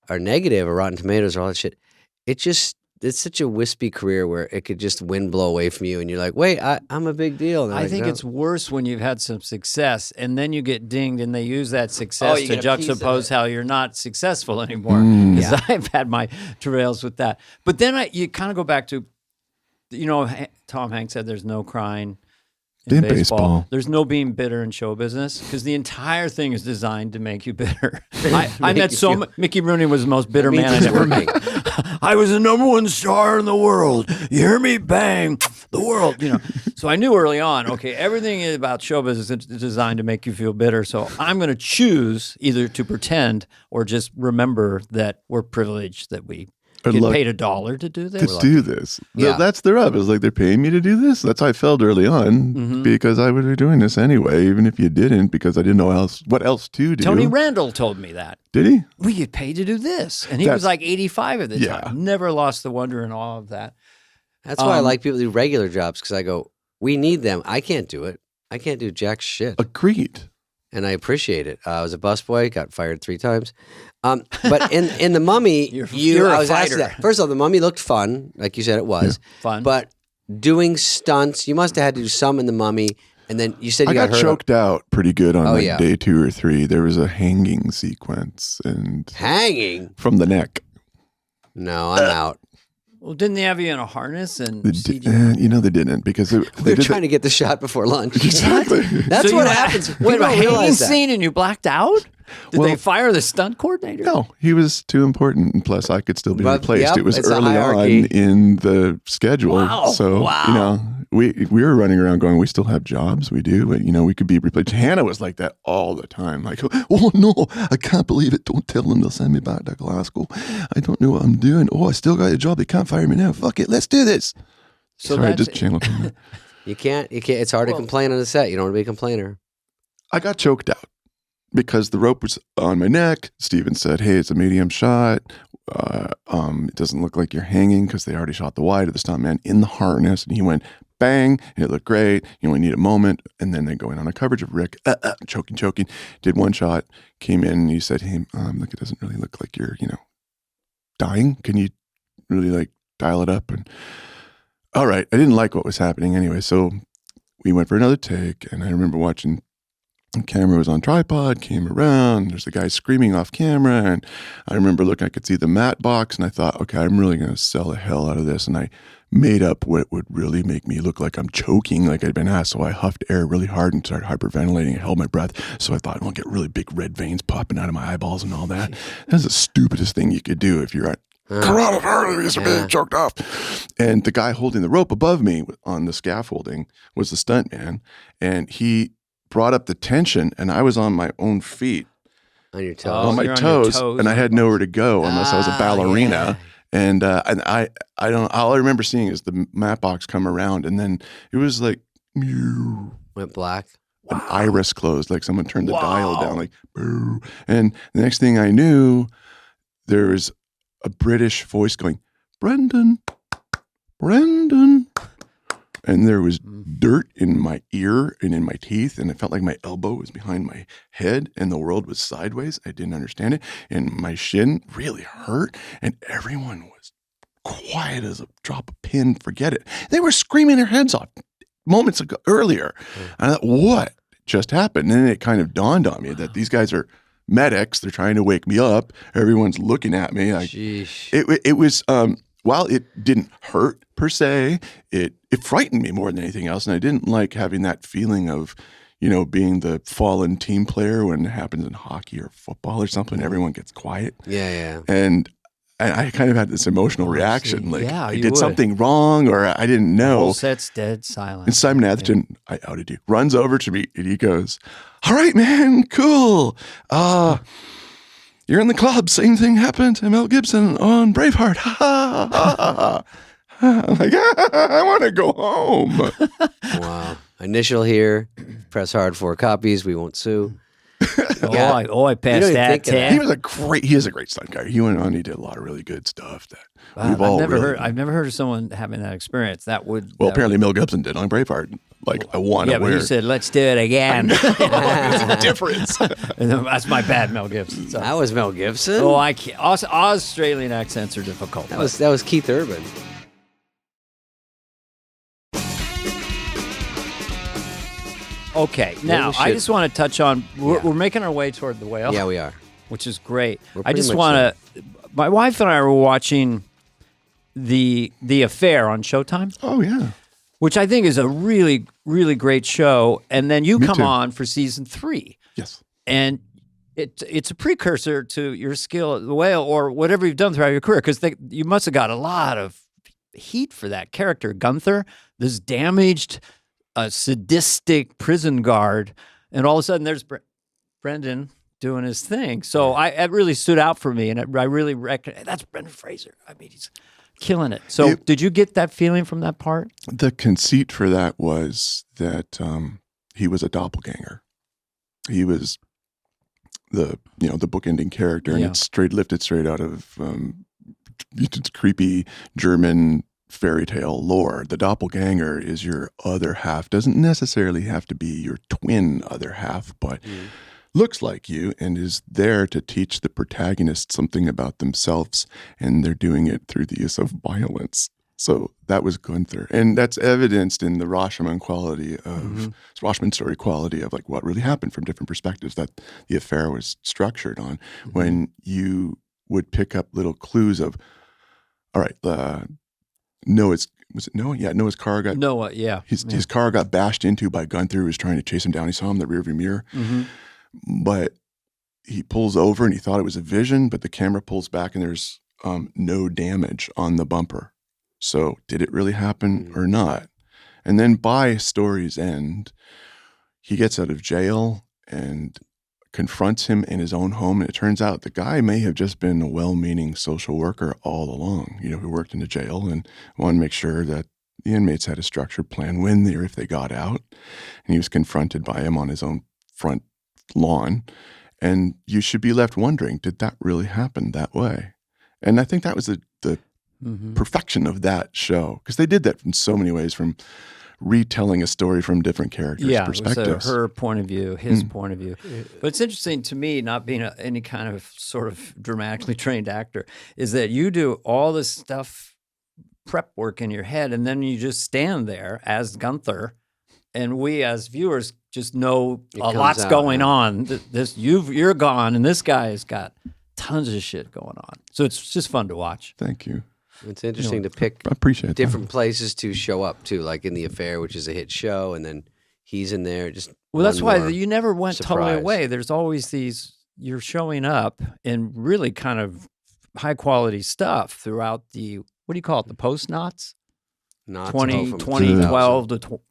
are negative or Rotten Tomatoes or all that shit, it's such a wispy career where it could just wind blow away from you, and you're like, wait, I'm a big deal. And they're I like, think "No." it's worse when you've had some success and then you get dinged and they use that success you to get a piece of juxtapose it. how you're not successful anymore. Mm. Because I've had my travails with that. But then you kind of go back to, Tom Hanks said there's no crying in baseball. There's no being bitter in show business because the entire thing is designed to make you bitter. I met Mickey Rooney was the most bitter man I ever met. I was the #1 star in the world. You hear me? Bang. The world, So I knew early on, okay, everything about show business is designed to make you feel bitter. So I'm going to choose either to pretend or just remember that we're privileged that we get paid $1 to do this. To do this. Yeah. That's their up. It's like they're paying me to do this. That's how I felt early on because I would be doing this anyway, even if you didn't, because I didn't know what else to do. Tony Randall told me that. Did he? We get paid to do this. And he was like 85 at the Yeah. time. Never lost the wonder in all of that. That's why I like people who do regular jobs because I go, we need them. I can't do it. I can't do jack shit. Agreed. And I appreciate it. I was a busboy, got fired 3 times. But in The Mummy, you're a I was asked fighter. that. First of all, The Mummy looked fun, like you said it was. Fun. But doing stunts, you must have had to do some in The Mummy. And then you said you I got hurt. choked out pretty good on yeah. day 2 or 3. There was a hanging sequence and Hanging? from the neck. No, I'm out. Well, didn't they have you in a harness and They CGI? they didn't because they They're did trying to get the shot before lunch. Exactly. That's So what you- happens. Wait, People a don't hanging realize that. scene and you blacked out? Did Well- they fire the stunt coordinator? No, he was too important, and plus I could still be But, replaced. yep, it was it's a early hierarchy. on in the schedule, Wow, so wow. we were running around going, we still have jobs, we do, but we could be replaced. Hannah was like that all the time, like, oh no, I can't believe it. Don't tell them they'll send me back to Glasgow. I don't know what I'm doing. Oh, I still got a job. They can't fire me now. Fuck it, let's do this. So Sorry, I that's- just channeled him. You can't. It's hard to complain on the set. You don't want to be a complainer. I got choked out because the rope was on my neck. Steven said, hey, it's a medium shot. It doesn't look like you're hanging because they already shot the wide of the stuntman in the harness. And he went, bang, and it looked great. You only need a moment. And then they go in on a coverage of Rick, choking. Did one shot, came in, and he said, hey, look, it doesn't really look like you're, dying. Can you really, dial it up? And all right, I didn't like what was happening anyway. So we went for another take, and I remember watching. The camera was on tripod, came around, there's a guy screaming off camera, and I remember looking, I could see the matte box, and I thought, okay, I'm really going to sell the hell out of this, and I made up what would really make me look like I'm choking, like I'd been asked, so I huffed air really hard and started hyperventilating and held my breath, so I thought, I'll get really big red veins popping out of my eyeballs and all that. That's the stupidest thing you could do if you're at carotid arteries are being choked off. And the guy holding the rope above me on the scaffolding was the stuntman, and he brought up the tension, and I was on my own feet. On your toes. On my you're on toes, your toes and I had nowhere to go unless I was a Ah, ballerina. yeah. And I don't. All I remember seeing is the map box come around, and then it was like, mew, Went black. an iris closed, like someone turned the dial down, like, boo. And the next thing I knew, there was a British voice going, Brendan, Brendan. And there was dirt in my ear and in my teeth, and it felt like my elbow was behind my head, and the world was sideways. I didn't understand it, and my shin really hurt, and everyone was quiet as a drop of pin. Forget it. They were screaming their heads off moments ago, earlier. And I thought, what just happened? And then it kind of dawned on me that these guys are medics. They're trying to wake me up. Everyone's looking at me. It was while it didn't hurt per se, it frightened me more than anything else. And I didn't like having that feeling of, being the fallen team player when it happens in hockey or football or something. Everyone gets quiet. Yeah. And I kind of had this emotional reaction, like Yeah, I you did would. something wrong or I didn't The know. whole set's dead silent. And Simon Atherton, I outed you, runs over to me and he goes, all right, man, cool. You're in the club. Same thing happened to Mel Gibson on Braveheart. Ha ha ha. I'm like, I want to go home. Wow. Initial here. Press hard for copies. We won't sue. I passed even that think of that. test. He is a great stunt guy. He went on, he did a lot of really good stuff that Wow, we've all I've never heard of someone having that experience. Apparently Mel Gibson did on Braveheart. Like, I want to Yeah, but wear. you said, let's do it again. There's a difference. That's my bad, Mel Gibson. Sorry. That was Mel Gibson. Oh, I can't. Australian accents are difficult. That was Keith Urban. Okay, now I just want to touch on. We're making our way toward the whale. Yeah, we are. Which is great. We're I pretty just much want to. My wife and I were watching the Affair on Showtime, Oh, yeah. which I think is a really, really great show. And then you Me come too. on for season 3, Yes. and it's a precursor to your skill at the whale or whatever you've done throughout your career, because you must have got a lot of heat for that character, Gunther, this damaged, sadistic prison guard, and all of a sudden there's Brendan doing his thing. So it really stood out for me, and I really recognize that's Brendan Fraser. I mean, he's killing it. So did you get that feeling from that part? The conceit for that was that he was a doppelganger. He was the bookending character, and it's lifted straight out of it's creepy German fairy tale lore. The doppelganger is your other half. Doesn't necessarily have to be your twin other half, but looks like you and is there to teach the protagonist something about themselves, and they're doing it through the use of violence. So that was Gunther, and that's evidenced in the Rashomon quality of Rashomon story quality of like what really happened from different perspectives that the affair was structured on. When you would pick up little clues of, all right, Noah's car got Noah, yeah. His car got bashed into by Gunther, who was trying to chase him down. He saw him in the rearview mirror, but he pulls over and he thought it was a vision, but the camera pulls back and there's no damage on the bumper. So did it really happen or not? And then by story's end, he gets out of jail and confronts him in his own home. And it turns out the guy may have just been a well-meaning social worker all along, who worked in the jail and wanted to make sure that the inmates had a structured plan when or if they got out. And he was confronted by him on his own front lawn. And you should be left wondering, did that really happen that way? And I think that was the perfection of that show, because they did that in so many ways, from retelling a story from different characters' perspectives. Her point of view, his point of view. But it's interesting to me, not being any kind of sort of dramatically trained actor, is that you do all this stuff, prep work in your head, and then you just stand there as Gunther, and we as viewers just know a lot's going on. You're gone, and this guy has got tons of shit going on. So it's just fun to watch. Thank you. It's interesting to pick I appreciate different places to show up to, like in The Affair, which is a hit show, and then he's in there. Well, that's why you never went totally surprise. away. There's always you're showing up in really kind of high quality stuff throughout what do you call it? The post-knots? Not 2012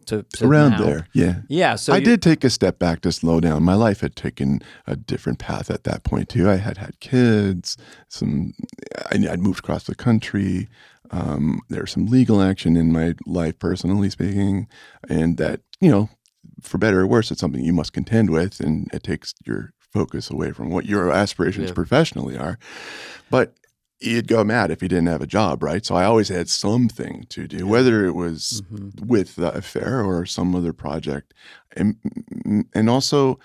to around now. there. Yeah. Yeah. So I did take a step back to slow down. My life had taken a different path at that point too. I had kids. I'd moved across the country. There was some legal action in my life, personally speaking, and that, for better or worse, it's something you must contend with, and it takes your focus away from what your aspirations professionally are. But you'd go mad if you didn't have a job, right? So I always had something to do, whether it was with the affair or some other project. And also,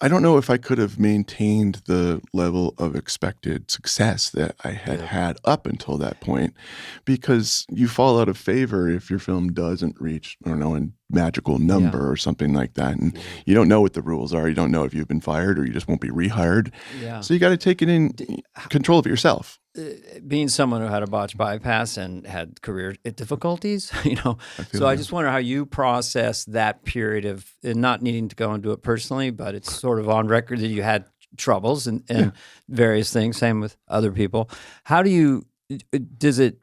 I don't know if I could have maintained the level of expected success that I had up until that point, because you fall out of favor if your film doesn't reach, I don't know, a magical number or something like that. And you don't know what the rules are. You don't know if you've been fired or you just won't be rehired. Yeah. So you got to take it in control of yourself. Being someone who had a botched bypass and had career difficulties, I just wonder how you process that period of not needing to go and do it personally, but it's sort of on record that you had troubles and various things. Same with other people. How does it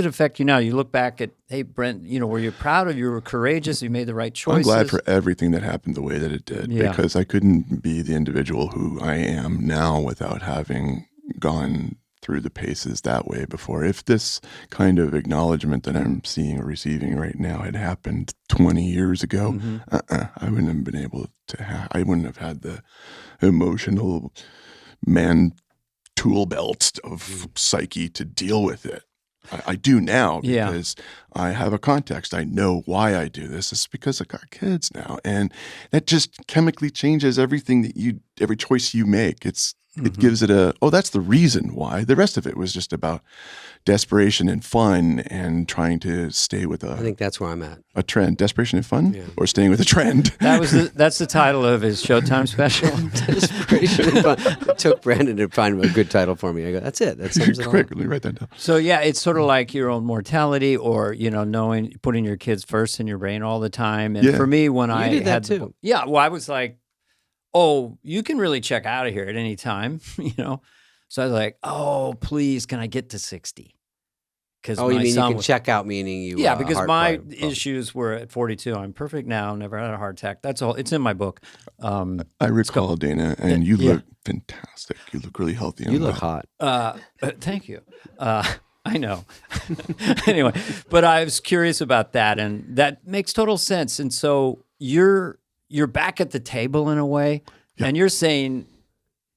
affect you now? You look back at, hey, Brent, were you proud of you? Were courageous? You made the right choices? I'm glad for everything that happened the way that it did, because I couldn't be the individual who I am now without having gone through the paces that way before. If this kind of acknowledgement that I'm seeing or receiving right now had happened 20 years ago, I wouldn't have been able to I wouldn't have had the emotional tool belt of psyche to deal with it. I do now because I have a context. I know why I do this. It's because I got kids now, and that just chemically changes everything every choice you make. It gives it that's the reason why. The rest of it was just about desperation and fun and trying to stay with I think that's where I'm at. A trend. Desperation and fun, or staying with a trend. That's the title of his Showtime special. Desperation and fun. It took Brandon to find a good title for me. I go, that's it. That sums it all. Quick, let me write that down. So it's sort of like your own mortality, or putting your kids first in your brain all the time. And for me, when I did had that too. I was like, oh, you can really check out of here at any time, So I was like, oh, please, can I get to 60? You mean you can check out, meaning you because my issues were at 42. I'm perfect now, never had a heart attack. That's all. It's in my book. I recall, Dana, and you look fantastic. You look really healthy. You look hot. Thank you. I know. Anyway, but I was curious about that, and that makes total sense. And so you're back at the table in a way, and you're saying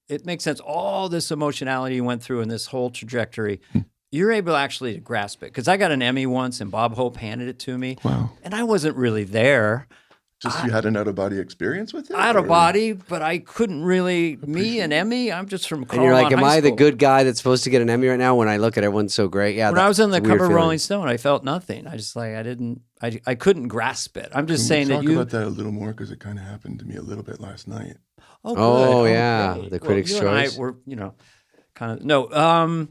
it makes sense. All this emotionality you went through and this whole trajectory, you're able actually to grasp it. Because I got an Emmy once, and Bob Hope handed it to me. Wow. And I wasn't really there. Just you had an out-of-body experience with it? Out-of-body, but I couldn't really, me and Emmy, I'm just from Carl. And you're like, am I the good guy that's supposed to get an Emmy right now when I look at everyone so great? Yeah. When I was on the cover of Rolling Stone, I felt nothing. I just I couldn't grasp it. I'm just saying that talk about that a little more, because it kind of happened to me a little bit last night. Oh, good. Yeah. Great. The Critics' Choice. And I were, kind of, no.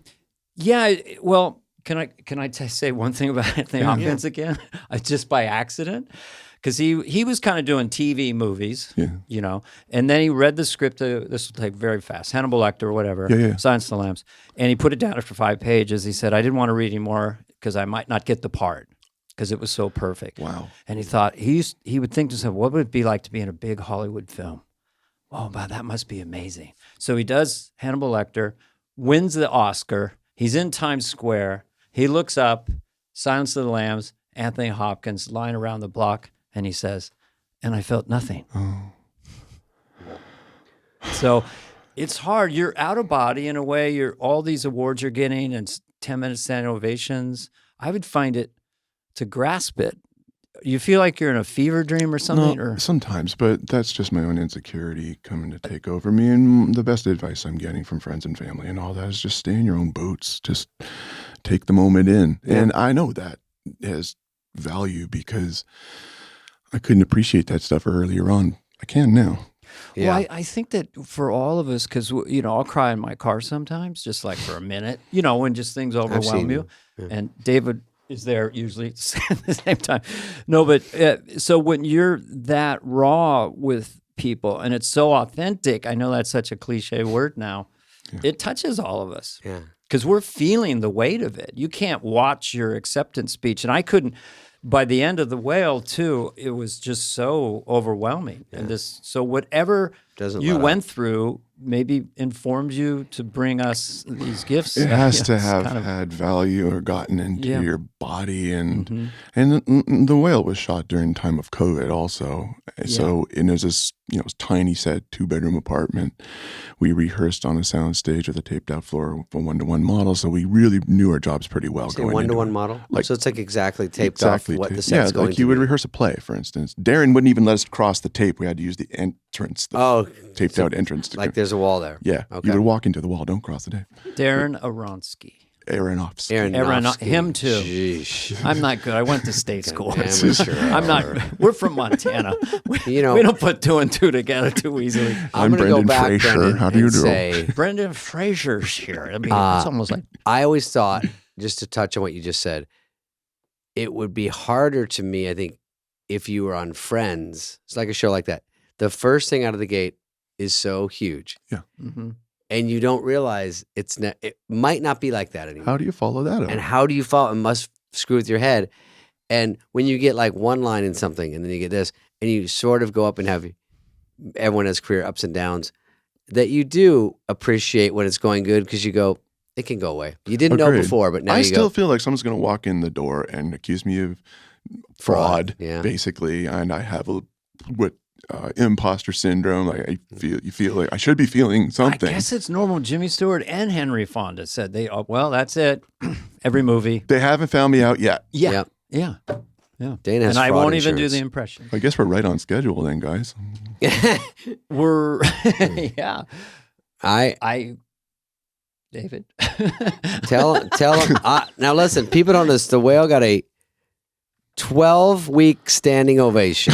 Well, can I say one thing about Anthony Hopkins again? Just by accident. Because he was kind of doing TV movies, and then he read the script. This will take very fast. Hannibal Lecter or whatever, Silence of the Lambs, and he put it down after 5 pages. He said, "I didn't want to read anymore because I might not get the part because it was so perfect." Wow! And he thought he would think to himself, "What would it be like to be in a big Hollywood film? Oh, wow, that must be amazing." So he does Hannibal Lecter, wins the Oscar. He's in Times Square. He looks up, Silence of the Lambs, Anthony Hopkins lying around the block. And he says, and I felt nothing. Oh. So it's hard. You're out of body in a way. You're all these awards you're getting and 10-minute standing ovations. I would find it to grasp it. You feel like you're in a fever dream or something? No, sometimes, but that's just my own insecurity coming to take over me. And the best advice I'm getting from friends and family and all that is just stay in your own boots. Just take the moment in. Yeah. And I know that has value because I couldn't appreciate that stuff earlier on. I can now. Yeah. Well, I think that for all of us, because, I'll cry in my car sometimes, just like for a minute, when just things overwhelm you. Yeah. And David is there usually at the same time. No, but so when you're that raw with people and it's so authentic, I know that's such a cliche word now, it touches all of us. Yeah. because we're feeling the weight of it. You can't watch your acceptance speech. And I couldn't, by the end of The Whale too, it was just so overwhelming. Yeah. And so whatever you went through maybe informed you to bring us these gifts. It has to have had value or gotten into your body. And The Whale was shot during the time of COVID also. So it was this, it was tiny set, 2-bedroom apartment. We rehearsed on a sound stage with a taped out floor, a 1-to-1 model. So we really knew our jobs pretty well. Say 1-to-1 model? So it's like exactly taped off what the set's going to be. Like you would rehearse a play, for instance. Darren wouldn't even let us cross the tape. We had to use the entrance, taped out entrance. Like there's a wall there. Yeah. Okay. You would walk into the wall. Don't cross the tape. Darren Aronofsky. Aronofsky. Him too. Sheesh. I'm not good. I went to state school. I'm not. We're from Montana. We don't put 2 and 2 together too easily. I'm Brendan Fraser. How do you do? Brendan Fraser's here. I mean, it's almost like. I always thought, just to touch on what you just said, it would be harder to me, I think, if you were on Friends. It's like a show like that. The first thing out of the gate is so huge. Yeah. Mm-hmm. And you don't realize it might not be like that anymore. How do you follow that up? And how do you follow? It must screw with your head. And when you get like one line in something and then you get this, and you sort of go up and have, everyone has career ups and downs, that you do appreciate when it's going good because you go, it can go away. You didn't know before, but now I still feel like someone's going to walk in the door and accuse me of fraud, basically. And I have imposter syndrome. Like you feel like I should be feeling something. I guess it's normal. Jimmy Stewart and Henry Fonda said that's it. Every movie. They haven't found me out yet. Yeah. Dana has and I fraud won't insurance. even do the impression. I guess we're right on schedule then, guys. We're David. Tell him. Now listen, people don't know this. The Whale got a 12-week standing ovation.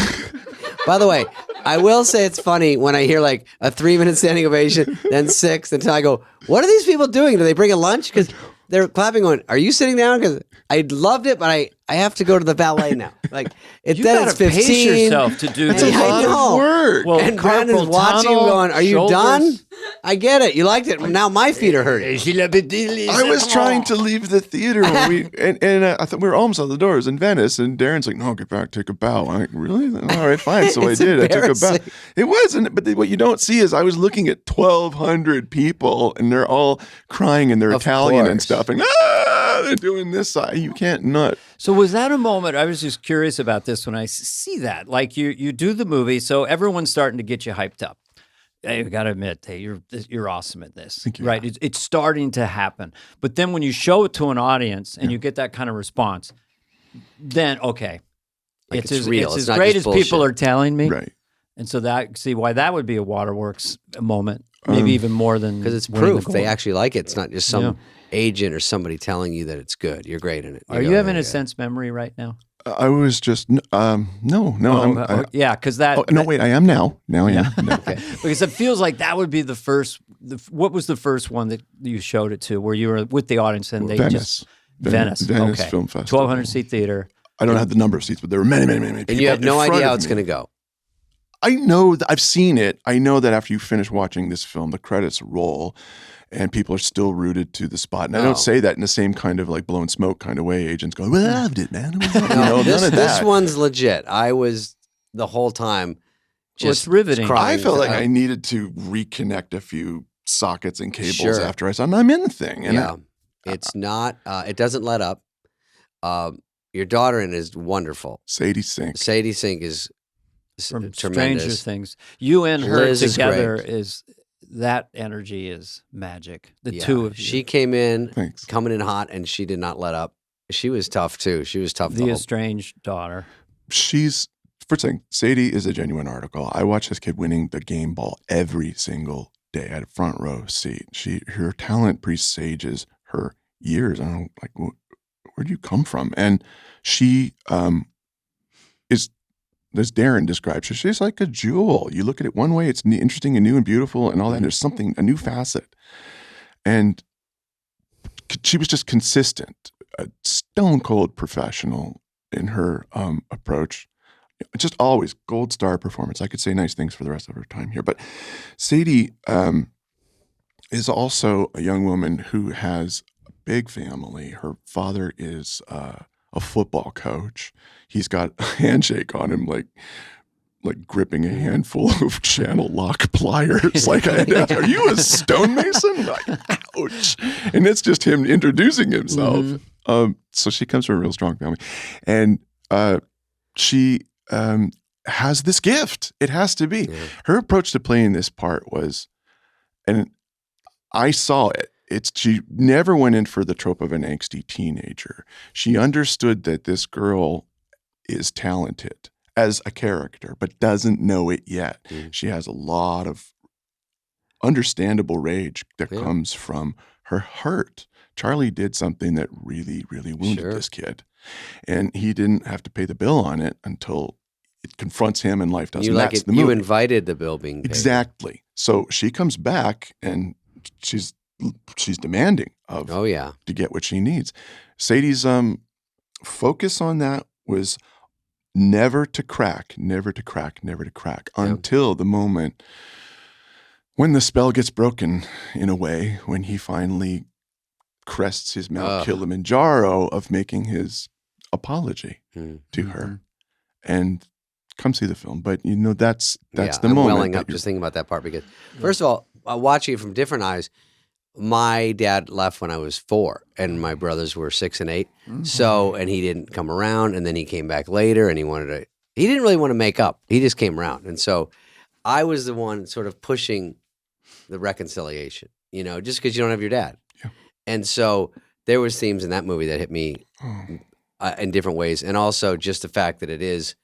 By the way, I will say it's funny when I hear like a 3-minute standing ovation, then 6, until I go, what are these people doing? Do they bring a lunch? Because they're clapping going, are you sitting down? Because I loved it, but I have to go to the ballet now. Like you gotta 15. Pace yourself to do this. I know. Work. Well, and Brandon's watching going, are you done? I get it. You liked it. Now my feet are hurting. I was trying to leave the theater when I thought we were almost out the doors in Venice, and Darren's like, "No, get back, take a bow." I'm like, "Really? All right, fine." So I did. I took a bow. It wasn't, but what you don't see is I was looking at 1,200 people, and they're all crying, and they're Italian and stuff, and they're doing this side. You can't nut. So was that a moment? I was just curious about this when I see that. Like you do the movie, so everyone's starting to get you hyped up. Hey, we got to admit, hey, you're awesome at this, right? It's starting to happen. But then when you show it to an audience and you get that kind of response, then it's as real. It's as great as people are telling me, right? And so see why that would be a waterworks moment, maybe even more than because it's proof they actually like it. It's not just some agent or somebody telling you that it's good. You're great in it. Are you having a sense memory right now? I was just no. Because that. Oh, no, wait. I am now. Now I am. No. Okay. Because it feels like that would be the first. What was the first one that you showed it to, where you were with the audience and they Venice. Venice Film Festival. 1,200 seat theater. I don't have the number of seats, but there were many people. And you have no idea how it's going to go. I know that I've seen it. I know that after you finish watching this film, the credits roll. And people are still rooted to the spot. And I don't say that in the same kind of like blowing smoke kind of way. Agents going, well, I loved it, man. None of that. This one's legit. I was the whole time just riveting. I felt like I needed to reconnect a few sockets and cables after I saw I'm in the thing. And it's not, it doesn't let up. Your daughter in is wonderful. Sadie Sink. Sadie Sink is from tremendous. Stranger Things. You and her Liz together is that energy is magic. The two of you. She came in, coming in hot, and she did not let up. She was tough too. She was tough. The estranged daughter. She's, first thing, Sadie is a genuine article. I watch this kid winning the game ball every single day at a front row seat. Her talent presages her years. I don't know, like, where do you come from? And she is, as Darren describes her, she's like a jewel. You look at it one way, it's interesting and new and beautiful and all that. And there's something, a new facet. And she was just consistent, a stone cold professional in her approach. Just always gold star performance. I could say nice things for the rest of her time here. But Sadie, is also a young woman who has a big family. Her father is a football coach. He's got a handshake on him, like gripping a handful of channel lock pliers. Like, are you a stonemason? Like, ouch. And it's just him introducing himself. So she comes from a real strong family. And she has this gift. It has to be. Yeah. Her approach to playing this part was, and I saw it. She never went in for the trope of an angsty teenager. She understood that this girl is talented as a character, but doesn't know it yet. She has a lot of understandable rage that comes from her hurt. Charlie did something that really, really wounded this kid. And he didn't have to pay the bill on it until it confronts him and life doesn't. That's the movie. You invited the bill being paid. Exactly. So she comes back and she's demanding of to get what she needs. Sadie's focus on that was never to crack until the moment when the spell gets broken in a way, when he finally crests his Mount Kilimanjaro of making his apology to her. And come see the film. But that's the I'm moment. Welling up just thinking about that part because first of all, watching it from different eyes, my dad left when I was 4 and my brothers were 6 and 8. So, and he didn't come around, and then he came back later and he didn't really want to make up. He just came around. And so I was the one sort of pushing the reconciliation, just because you don't have your dad. Yeah. And so there was themes in that movie that hit me in different ways. And also just the fact that it is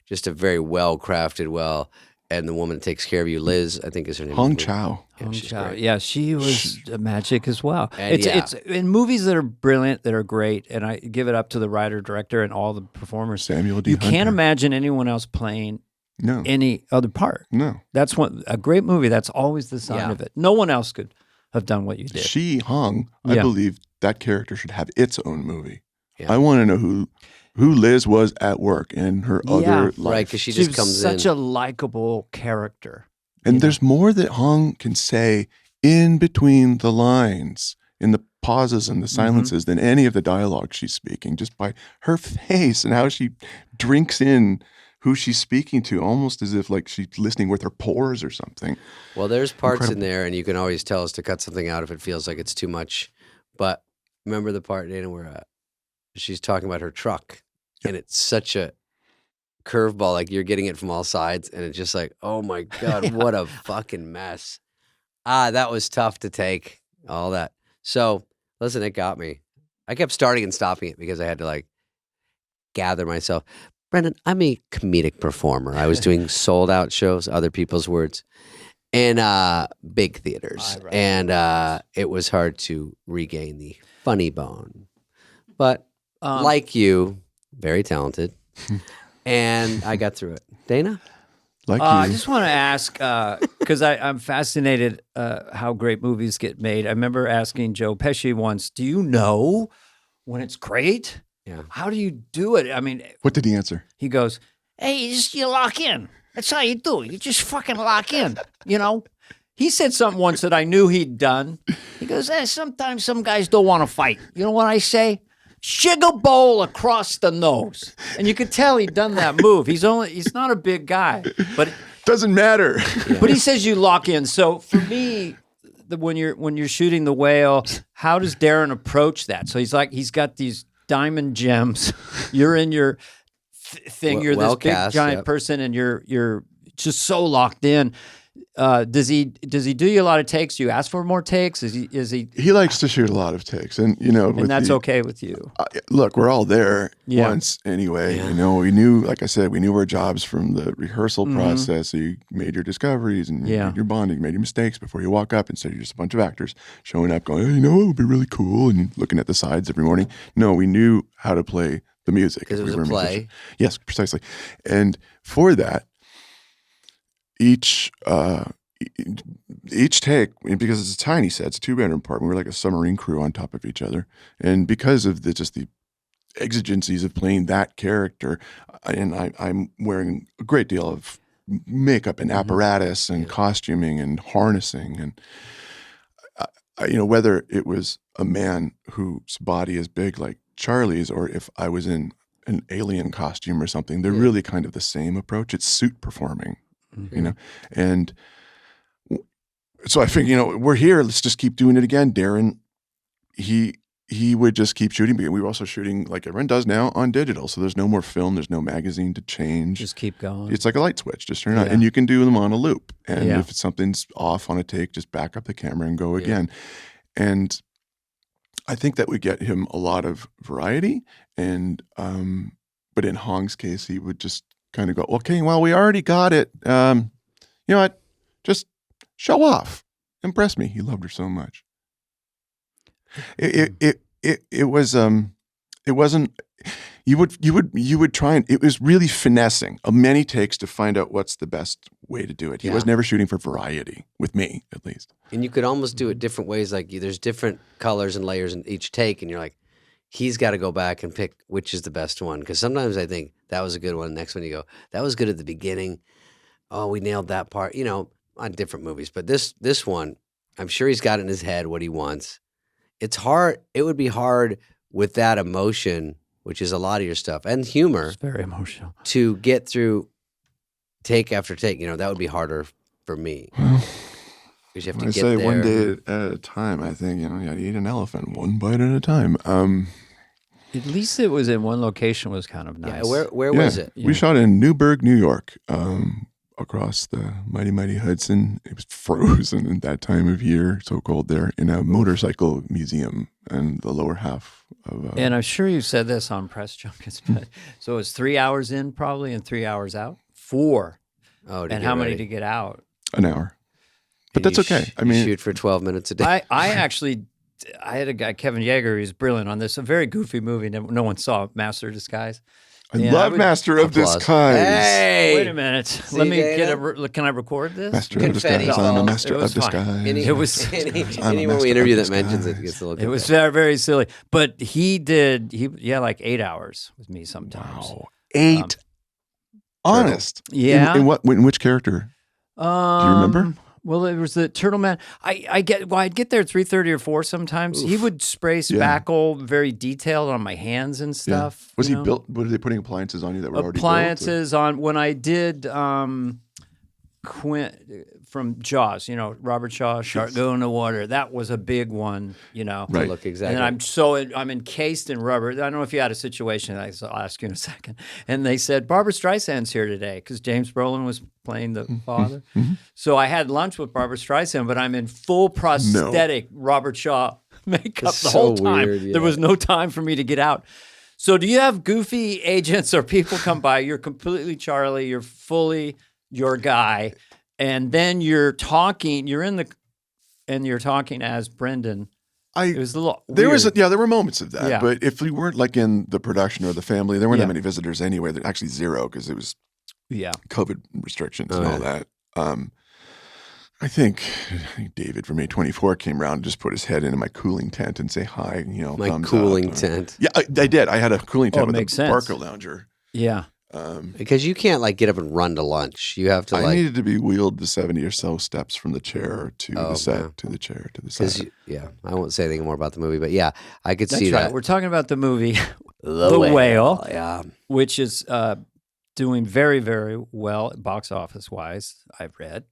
just a very well-crafted, and the woman that takes care of you, Liz, I think is her name. Hong Chow. Hong Chow. Yeah, she was magic as well. And it's in movies that are brilliant, that are great, and I give it up to the writer, director, and all the performers. Samuel D. You Hunter. can't imagine anyone else playing any other part. No. That's a great movie. That's always the sign of it. No one else could have done what you did. I believe that character should have its own movie. Yeah. I want to know who Liz was at work in her other life. Right, because she just comes in. Such a likable character. And there's more that Hong can say in between the lines, in the pauses and the silences, than any of the dialogue she's speaking, just by her face and how she drinks in who she's speaking to, almost as if like she's listening with her pores or something. Well, there's parts in there, and you can always tell us to cut something out if it feels like it's too much. But remember the part, Dana, where she's talking about her truck, and it's such a curveball, like you're getting it from all sides, and it's just like, oh my God, what a fucking mess. That was tough to take, all that. So, listen, it got me. I kept starting and stopping it because I had to gather myself. Brendan, I'm a comedic performer. I was doing sold out shows, other people's words, in big theaters. And it was hard to regain the funny bone. But like you, very talented. And I got through it. Dana? Like you. I just want to ask, because I'm fascinated how great movies get made. I remember asking Joe Pesci once, do you know when it's great? Yeah. How do you do it? I mean, what did he answer? He goes, hey, you lock in. That's how you do it. You just fucking lock in, He said something once that I knew he'd done. He goes, sometimes some guys don't want to fight. You know what I say? Sugar bowl across the nose. And you could tell he'd done that move. He's not a big guy, but doesn't matter. But he says you lock in. So for me, when you're shooting The Whale, how does Darren approach that? So he's got these diamond gems. You're in your thing. You're this big giant person, and you're just so locked in. Does he do you a lot of takes? Do you ask for more takes? Is he? He likes to shoot a lot of takes, and and that's okay with you. Look, we're all there once anyway. Yeah. We knew, like I said, we knew our jobs from the rehearsal process. So you made your discoveries and you did your bonding, you made your mistakes before you walk up, and so you're just a bunch of actors showing up, going, it would be really cool, and looking at the sides every morning. No, we knew how to play the music because it was a play. Yes, precisely, and for that. Each take, because it's a tiny set, it's a 2-bedroom apartment. We're like a submarine crew on top of each other, and because of the exigencies of playing that character, and I'm wearing a great deal of makeup and apparatus and costuming and harnessing, and whether it was a man whose body is big like Charlie's, or if I was in an alien costume or something, they're really kind of the same approach. It's suit performing, and so I figured, we're here. Let's just keep doing it again. Darren, he would just keep shooting. But we were also shooting like everyone does now on digital. So there's no more film. There's no magazine to change. Just keep going. It's like a light switch. Just turn it on. And you can do them on a loop. And if something's off on a take, just back up the camera and go again. And I think that would get him a lot of variety. And but in Hong's case, he would just kind of go, okay, well, we already got it. You know what? Just show off. Impress me. He loved her so much. It wasn't, you would try and, it was really finessing many takes to find out what's the best way to do it. He was never shooting for variety, with me at least. And you could almost do it different ways. Like there's different colors and layers in each take, and you're like, he's got to go back and pick which is the best one. Because sometimes I think that was a good one. Next one you go, that was good at the beginning. Oh, we nailed that part, on different movies. But this one, I'm sure he's got it in his head what he wants. It's hard. It would be hard with that emotion, which is a lot of your stuff, and humor. It's very emotional. To get through take after take. That would be harder for me. Well, because you have to I get say there. one day at a time. I think you got to eat an elephant one bite at a time. At least it was in one location was kind of nice. Yeah, where was it? We shot in Newburgh, New York, across the mighty Hudson. It was frozen at that time of year, so cold there, in a motorcycle museum in the lower half of. And I'm sure you said this on press junkets, but so it was 3 hours in probably and 3 hours out. 4. Oh, and how many to get out? An hour. But that's okay. I mean, shoot for 12 minutes a day. I had a guy, Kevin Yeager, who's brilliant on this. A very goofy movie. No one saw Master of Disguise. I love Master of Disguise. Hey, wait a minute. Let me get Can I record this? Master of Disguise. I'm a Master of Disguise. It was anyone we interview that mentions it gets a little. It was very, very silly. But he like 8 hours with me sometimes. Wow. 8. Honest. Yeah. In which character? Do you remember? Well, it was the Turtle Man. I'd get there at 3:30 or 4 sometimes. Oof. He would spray spackle, very detailed on my hands and stuff. Yeah. Was he built? Were they putting appliances on you that were already built? Appliances on when I did Quint from Jaws, Robert Shaw, Shark Go in the Water. That was a big one, Right. Look exactly. And I'm encased in rubber. I don't know if you had a situation. I'll ask you in a second. And they said Barbara Streisand's here today because James Brolin was playing the father. Mm-hmm. So I had lunch with Barbara Streisand, but I'm in full prosthetic Robert Shaw makeup the whole time. Weird, yeah. There was no time for me to get out. So do you have goofy agents or people come by? You're completely Charlie. You're fully your guy, and then you're talking. You're talking as Brendan. It was a little. Weird. There were moments of that. Yeah. But if we weren't like in the production or the family, there weren't that many visitors anyway. There actually 0 because it was COVID restrictions and all that. I think David from A24 came around and just put his head into my cooling tent and say hi. My cooling tent. Yeah, I did. I had a cooling tent with a Barker lounger. Yeah. Because you can't get up and run to lunch. You have to I needed to be wheeled the 70 or so steps from the chair to the set, to the chair, to the set. I won't say anything more about the movie, but yeah, I could see right. that. We're talking about the movie The Whale, which is doing very, very well box office wise, I've read.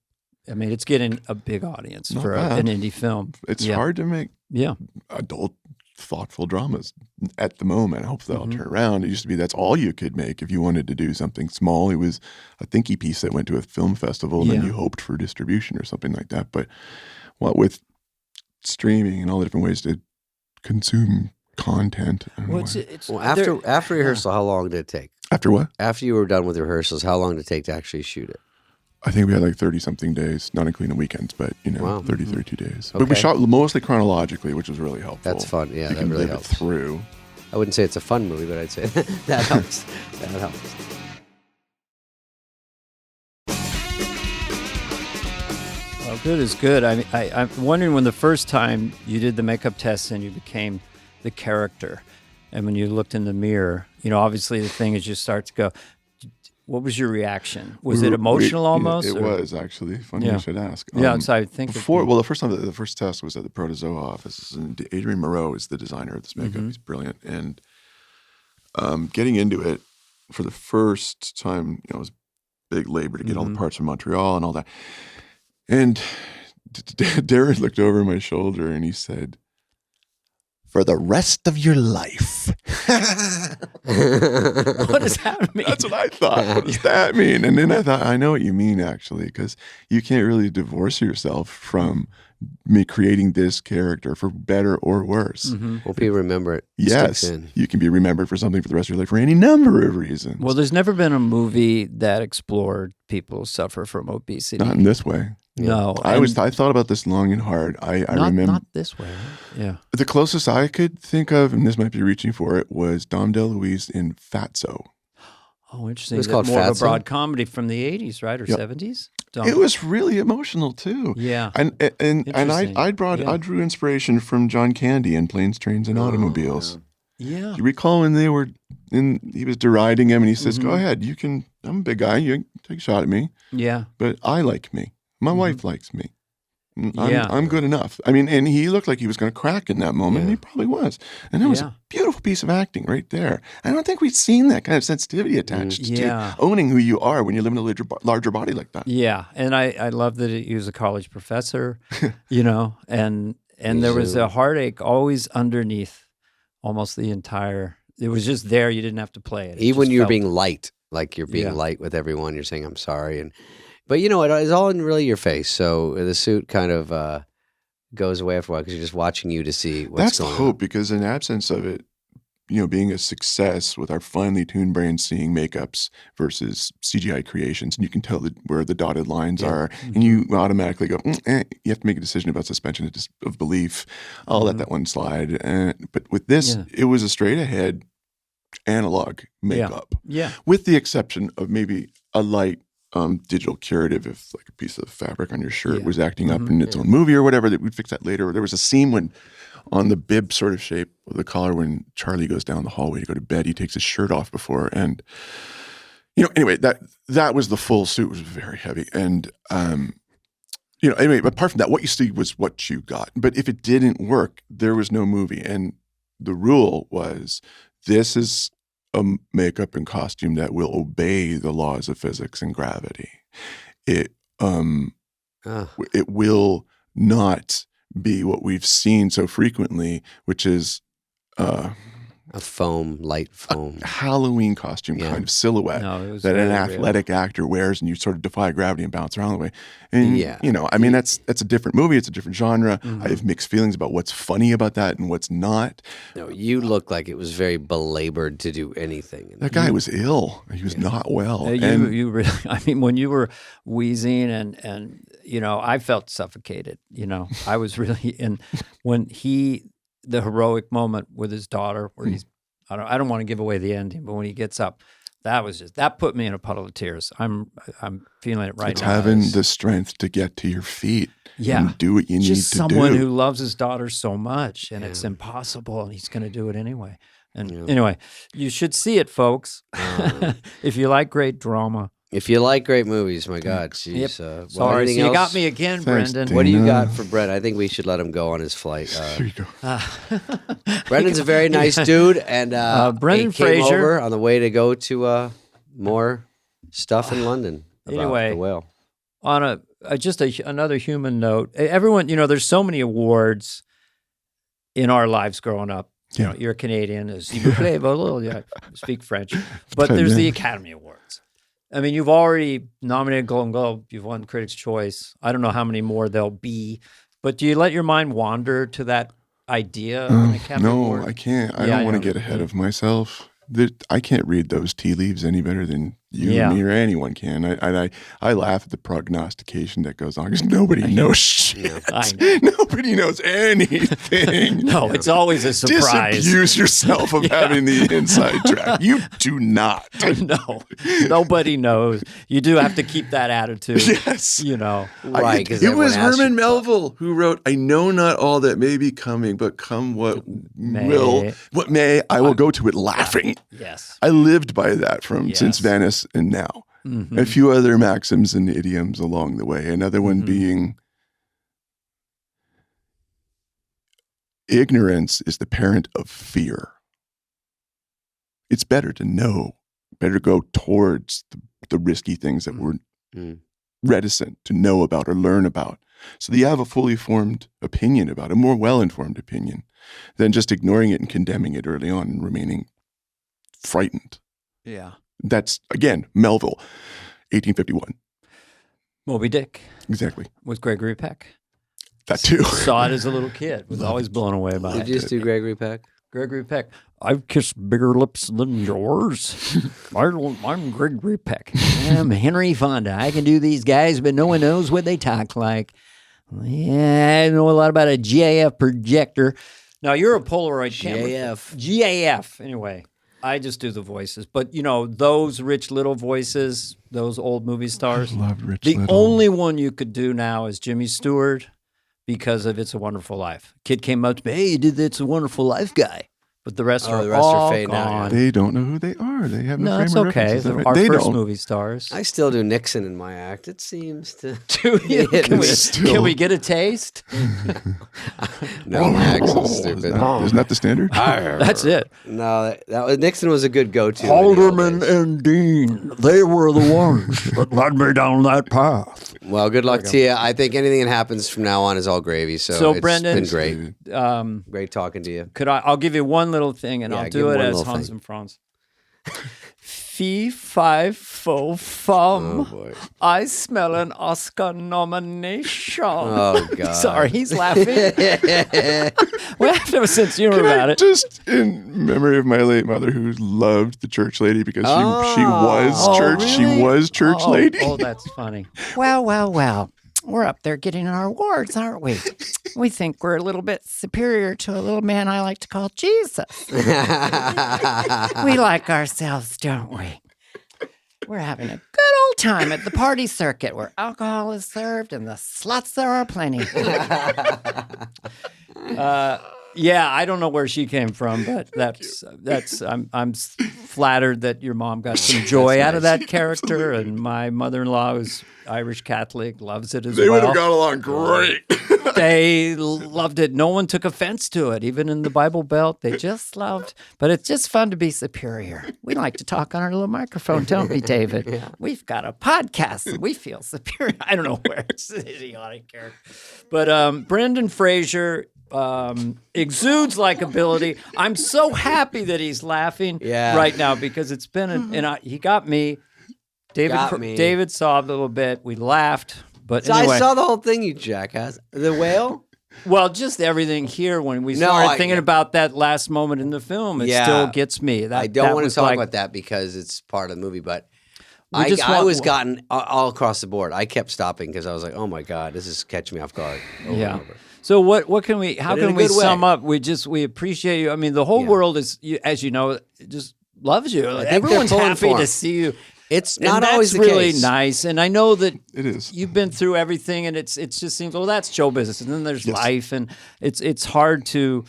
I mean, it's getting a big audience for an indie film. It's hard to make adult, thoughtful dramas at the moment. I hope they'll turn around. It used to be that's all you could make if you wanted to do something small. It was a thinky piece that went to a film festival and then you hoped for distribution or something like that. But what with streaming and all the different ways to consume content. After rehearsal, how long did it take? After what? After you were done with rehearsals, how long did it take to actually shoot it? I think we had like 30-something days, not including weekends, but 30, 32 days. Okay. But we shot mostly chronologically, which was really helpful. That's fun. Yeah, that really helps. Through. I wouldn't say it's a fun movie, but I'd say that helps. That helps. Well, good is good. I'm wondering when the first time you did the makeup test and you became the character, and when you looked in the mirror, obviously the thing is you start to go, What was your reaction? Was it emotional almost? It or? was actually funny you should ask. Yeah, so I think the first test was at the Protozoa office, and Adrian Moreau is the designer of this makeup. He's brilliant, and getting into it for the first time, it was big labor to get all the parts from Montreal and all that. And Darren looked over my shoulder and he said, "For the rest of your life." What does that mean? That's what I thought. What does that mean? And then I thought, I know what you mean, actually, because you can't really divorce yourself from me creating this character for better or worse. Hope you remember it. Yes, you can be remembered for something for the rest of your life for any number of reasons. Well, there's never been a movie that explored people who suffer from obesity. Not in this way. No. I thought about this long and hard. I remember. Not this way. Right? Yeah. The closest I could think of, and this might be reaching for it, was Dom DeLuise in Fatso. Oh, interesting. It was called more of a Fatso? broad comedy from the 80s, right? Or 70s? It was really emotional too. Yeah. And I drew inspiration from John Candy in Planes, Trains, and Automobiles. Yeah. Do you recall when he was deriding him and he says, "Go ahead, I'm a big guy, you can take a shot at me. Yeah. But I like me. My wife likes me. Yeah. I'm good enough." I mean, and he looked like he was going to crack in that moment, and he probably was. And that was a beautiful piece of acting right there. I don't think we've seen that kind of sensitivity attached to owning who you are when you live in a larger body like that. Yeah, and I love that he was a college professor, and there was a heartache always underneath almost the entire. It was just there. You didn't have to play it. Even when you're being light, like you're being light with everyone, you're saying, "I'm sorry." But it's all in really your face. So the suit kind of goes away after a while because you're just watching you to see what's going on. That's the hope, because in absence of it, being a success with our finely tuned brains seeing makeups versus CGI creations, and you can tell where the dotted lines are, and you automatically go, you have to make a decision about suspension of belief. I'll let that one slide. But with this, it was a straight ahead analog makeup. Yeah. With the exception of maybe a light digital curative, if like a piece of fabric on your shirt was acting up in its own movie or whatever, that we'd fix that later. There was a scene when on the bib sort of shape of the collar, when Charlie goes down the hallway to go to bed, he takes his shirt off before, and anyway, that was the full suit. It was very heavy, and anyway, apart from that, what you see was what you got. But if it didn't work, there was no movie, and the rule was, this is a makeup and costume that will obey the laws of physics and gravity. It will not be what we've seen so frequently, which is a foam, light foam, a Halloween costume kind of silhouette that an athletic actor wears, and you sort of defy gravity and bounce around the way. And I mean, that's a different movie. It's a different genre. I have mixed feelings about what's funny about that and what's not. No, you look like it was very belabored to do anything. That guy was ill. He was not well. You really, I mean, when you were wheezing and I felt suffocated. I was really when the heroic moment with his daughter, where he's, I don't want to give away the ending, but when he gets up, that put me in a puddle of tears. I'm feeling it right it's now. It's having the strength to get to your feet. And do what you need to do. Just someone who loves his daughter so much, and it's impossible, and he's going to do it anyway. And anyway, you should see it, folks. If you like great drama. If you like great movies, my God, jeez. Sorry, so you got me again, Thanks, Brendan. What do you got for Brett? I think we should let him go on his flight. Here you go. Brendan's a very nice dude, and Brendan he came Fraser over on the way to go to more stuff in London about the whale. On another human note, everyone, there's so many awards in our lives growing up. You're a Canadian, you speak French, but there's the Academy Awards. I mean, you've already nominated Golden Globe. You've won Critics' Choice. I don't know how many more there'll be, but do you let your mind wander to that idea of an Academy Award? No, I can't. I don't want to get ahead of myself. I can't read those tea leaves any better than you or me or anyone can. I laugh at the prognostication that goes on because nobody knows shit. Nobody knows anything. No, it's always a surprise. Disabuse yourself of having the inside track. You do not. No, nobody knows. You do have to keep that attitude. Yes. Right. It was Herman Melville who wrote, "I know not all that may be coming, but come what may, I will go to it laughing." Yes. I lived by that since Venice this and now. A few other maxims and idioms along the way. Another one being ignorance is the parent of fear. It's better to know, better to go towards the risky things that we're reticent to know about or learn about, so that you have a fully formed opinion about it, a more well-informed opinion, than just ignoring it and condemning it early on and remaining frightened. Yeah. That's, again, Melville, 1851. Moby Dick. Exactly. With Gregory Peck. That too. Saw it as a little kid. Was always blown away by it. Did you just do Gregory Peck? Gregory Peck. I've kissed bigger lips than yours. I'm Gregory Peck. I'm Henry Fonda. I can do these guys, but no one knows what they talk like. Yeah, I know a lot about a GAF projector. Now, you're a Polaroid camera. GAF. Anyway, I just do the voices. But, you know, those Rich Little voices, those old movie stars. I loved Rich The Little. only one you could do now is Jimmy Stewart because of It's a Wonderful Life. Kid came up to me, hey, you did the It's a Wonderful Life guy. But the rest are all fading out. They don't know who they are. They have no it's frame of okay. reference. Is that right? Our They first don't. movie stars. I still do Nixon in my act. It seems to. Can we get a taste? No, my accent's stupid. Isn't that the standard? That's it. No, that was, Nixon was a good go-to. Alderman and Dean, they were the ones that led me down that path. Well, good luck to you. I think anything that happens from now on is all gravy. So it's Brendan, been great. Great talking to you. I'll give you one little thing, and Yeah, I'll give do me it one as little Hans thing. and Franz. Fee, fi, fo, fum. Oh, boy. I smell an Oscar nomination. Oh, God. Sorry, he's laughing. Well, ever since you were about it. Just in memory of my late mother, who loved the church lady because she was church. Really? She was church lady. Oh, that's funny. Well. We're up there getting our awards, aren't we? We think we're a little bit superior to a little man I like to call Jesus. We like ourselves, don't we? We're having a good old time at the party circuit where alcohol is served and the sluts there are plenty. Yeah, I don't know where she came from, but I'm flattered that your mom got some joy out of that character, and my mother-in-law, who's Irish Catholic, loves it as They would well. have got along great. They loved it. No one took offense to it, even in the Bible Belt. They just loved. But it's just fun to be superior. We like to talk on our little microphone, don't we, David? Yeah. We've got a podcast, and we feel superior. I don't know where it's an idiotic character, but Brendan Fraser exudes likability. I'm so happy that he's laughing right now because it's been he got me. David saw a little bit. We laughed, but So anyway. I saw the whole thing, you jackass. The whale? Well, just everything here when we started thinking about that last moment in the film, it still gets me. I don't want to talk about that because it's part of the movie, but I was gotten all across the board. I kept stopping because I was like, oh my God, this is catching me off guard. Over and over. So what can we, how can we sum up? We appreciate you. I mean, the whole world is, as you know, just loves you. Like, everyone's happy to see you. It's not always the really case. Nice. And I know that it is. You've been through everything, and it just seems, well, that's show business. And then there's life, and it's hard to,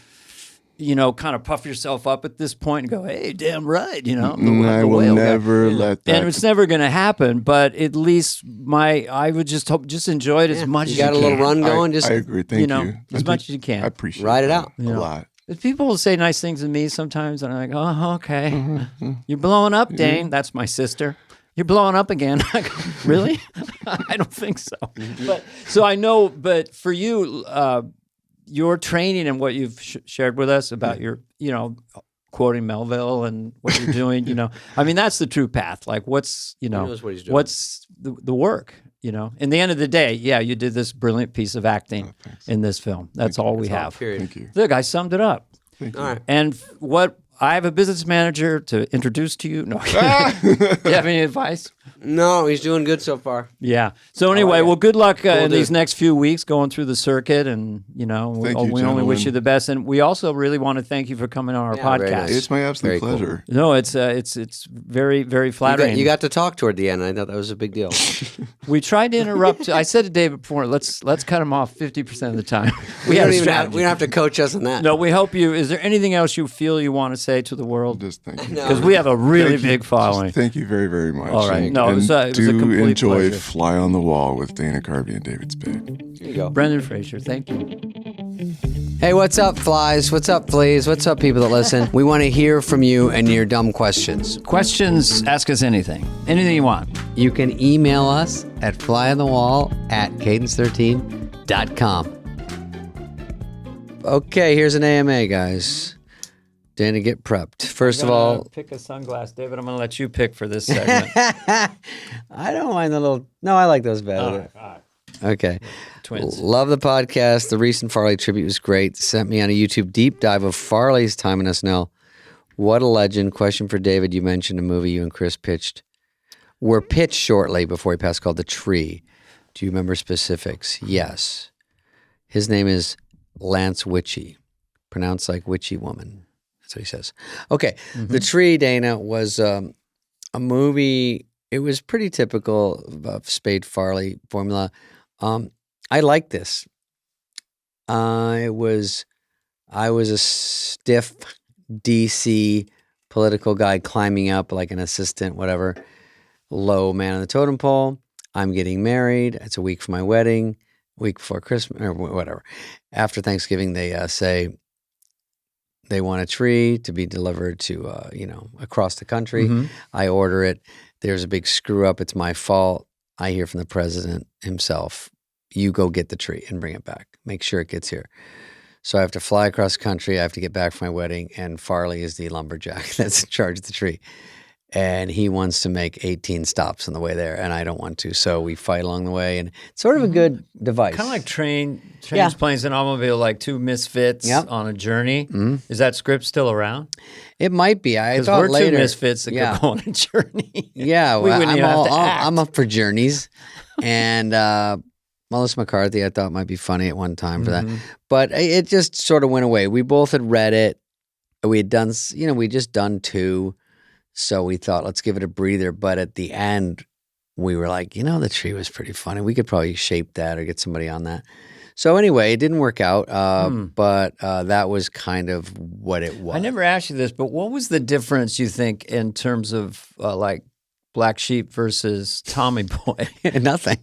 kind of puff yourself up at this point and go, hey, damn right, I will never let that. And it's never going to happen, but at least I would just enjoy it as much as you can. You got a little run going? I agree. Thank you. As much as you can. I appreciate Ride it out. a lot. People will say nice things to me sometimes, and I'm like, oh, okay. You're blowing up, Dane. That's my sister. You're blowing up again. I go, really? I don't think so. So I know, but for you, your training and what you've shared with us about your, quoting Melville and what you're doing, I mean, that's the true path. Like what's, He knows what he's doing. what's the work, In the end of the day, you did this brilliant piece of acting in this film. That's all we have. Thank you. Look, I summed it up. Thank you. All right. And I have a business manager to introduce to you. No. Do you have any advice? No, he's doing good so far. Yeah. So anyway, well, good luck in dude. these next few weeks going through the circuit, and we Thank you, only wish gentlemen. you the best. And we also really want to thank you for coming on our Yeah, very podcast. nice. It's my absolute Very cool. pleasure. No, it's very very flattering. You got to talk toward the end. I thought that was a big deal. We tried to interrupt. I said to David before, let's cut him off 50% of the time. We We had don't a even strategy. we don't have to coach us on that. No, we hope you. Is there anything else you feel you want to say to the world? Just thank you. Because we have a really Thank you. big following. Just thank you very, very much. All right. And, No, it was a do complete enjoy pleasure. Fly on the Wall with Dana Carvey and David Spade. Here you go. Brendan Fraser, thank you. Hey, what's up, flies? What's up, fleas? What's up, people that listen? We want to hear from you and your dumb questions. Questions, ask us anything. Anything you want. You can email us at flyonthewall@cadence13.com. Okay, here's an AMA, guys. Dana, get prepped. First of all, pick a sunglass. David, I'm going to let you pick for this segment. I don't mind the little. No, I like those better. All right. Okay. Twins. Love the podcast. The recent Farley tribute was great. Sent me on a YouTube deep dive of Farley's time in SNL. What a legend. Question for David. You mentioned a movie you and Chris were pitched shortly before he passed called The Tree. Do you remember specifics? Yes. His name is Lance Witchy, pronounced like witchy woman. That's what he says. Okay. The Tree, Dana, was a movie. It was pretty typical of Spade Farley formula. I like this. I was a stiff DC political guy climbing up like an assistant, whatever, low man on the totem pole. I'm getting married. It's a week for my wedding, a week before Christmas, or whatever. After Thanksgiving, they say they want a tree to be delivered to, across the country. I order it. There's a big screw up. It's my fault. I hear from the president himself. You go get the tree and bring it back. Make sure it gets here. So I have to fly across the country. I have to get back for my wedding. And Farley is the lumberjack that's in charge of the tree. And he wants to make 18 stops on the way there. And I don't want to. So we fight along the way. And it's sort of a good device. Kind of like trains, Yeah. planes, and automobile, like two misfits Yep. on a journey. Is that script still around? It might be. I Because thought we're later. two misfits that Yeah. could go on a journey. Yeah, We well, wouldn't even have to I'm act. up for journeys. And Melissa McCarthy, I thought might be funny at one time for that. But it just sort of went away. We both had read it. We had done, we'd just done 2. So we thought, let's give it a breather. But at the end, we were like, the tree was pretty funny. We could probably shape that or get somebody on that. So anyway, it didn't work out. But that was kind of what it was. I never asked you this, but what was the difference, you think, in terms of like Black Sheep versus Tommy Boy? Nothing.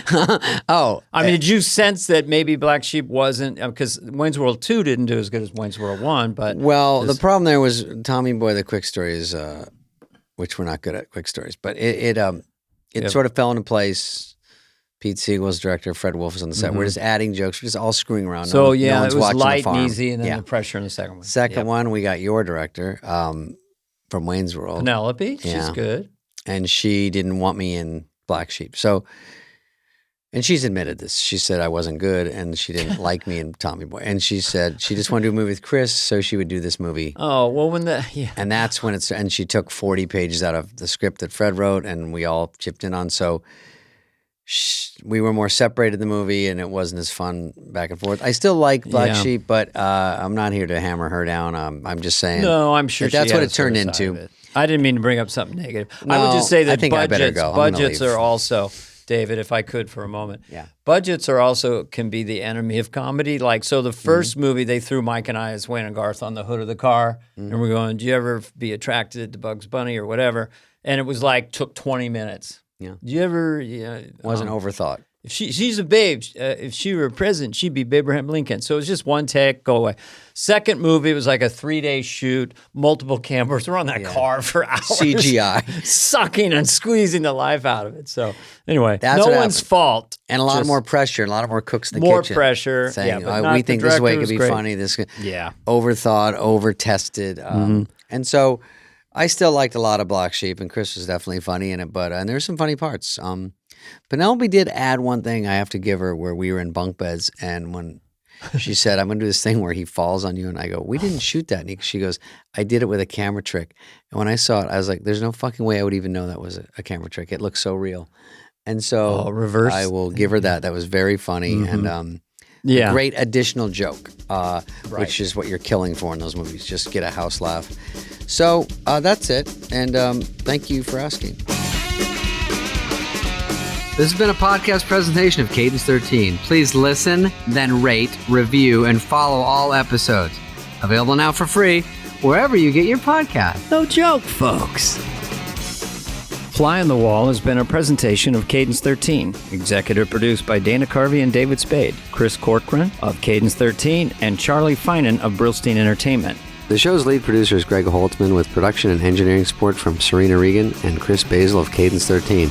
I mean, did you sense that maybe Black Sheep wasn't, because Wayne's World 2 didn't do as good as Wayne's World 1, but Well, the problem there was Tommy Boy, the quick stories, which we're not good at quick stories, but it sort of fell into place. Pete Siegel's director, Fred Wolf was on the set. We're just adding jokes. We're just all screwing around. so no yeah, one's it was watching the light and farm. easy, and then Yeah. the pressure in the second one. Second one, we got your director from Wayne's World. Penelope, she's Yeah. good. And she didn't want me in Black Sheep. So, and she's admitted this. She said I wasn't good and she didn't like me in Tommy Boy. And she said she just wanted to do a movie with Chris, so she would do this movie. Oh, well, And that's when and she took 40 pages out of the script that Fred wrote and we all chipped in on. So we were more separated in the movie and it wasn't as fun back and forth. I still like Black Yeah. Sheep, but I'm not here to hammer her down. I'm just saying. No, I'm sure that's she what has it turned her side into. of it. I didn't mean to bring up something negative. I No, would just say I that think I better go. I'm gonna budgets leave. are also, David, if I could for a moment. Yeah. Budgets are also can be the enemy of comedy. Like, so the first Mm-hmm. movie, they threw Mike and I as Wayne and Garth on the hood of the car. Mm-hmm. And we're going, do you ever be attracted to Bugs Bunny or whatever? And it was like, took 20 minutes. Yeah. Do you ever, Wasn't overthought. if she's a babe. If she were president, she'd be Abraham Lincoln. So it was just one take, go away. Second movie was like a 3-day shoot, multiple cameras. We're on that car for hours. CGI. Sucking and squeezing the life out of it. So anyway, That's no what one's happened. fault. And a lot Just more pressure, and a lot more cooks in the more kitchen. pressure. Saying, Yeah, but not we the think this way director could be was great. funny. This could, Yeah. overthought, over-tested. And so I still liked a lot of Black Sheep, and Chris was definitely funny in it, and there's some funny parts. Penelope did add one thing I have to give her where we were in bunk beds, and when she said, I'm going to do this thing where he falls on you. And I go, we didn't shoot that. And she goes, I did it with a camera trick. And when I saw it, I was like, there's no fucking way I would even know that was a camera trick. It looks so real. And so reverse. I will give her that. That was very funny. And a great additional joke, which is what you're killing for in those movies. Just get a house laugh. So that's it. And thank you for asking. This has been a podcast presentation of Cadence 13. Please listen, then rate, review, and follow all episodes. Available now for free wherever you get your podcast. No joke, folks. Fly on the Wall has been a presentation of Cadence 13. Executive produced by Dana Carvey and David Spade, Chris Corcoran of Cadence 13, and Charlie Finan of Brillstein Entertainment. The show's lead producer is Greg Holtzman with production and engineering support from Serena Regan and Chris Basil of Cadence 13.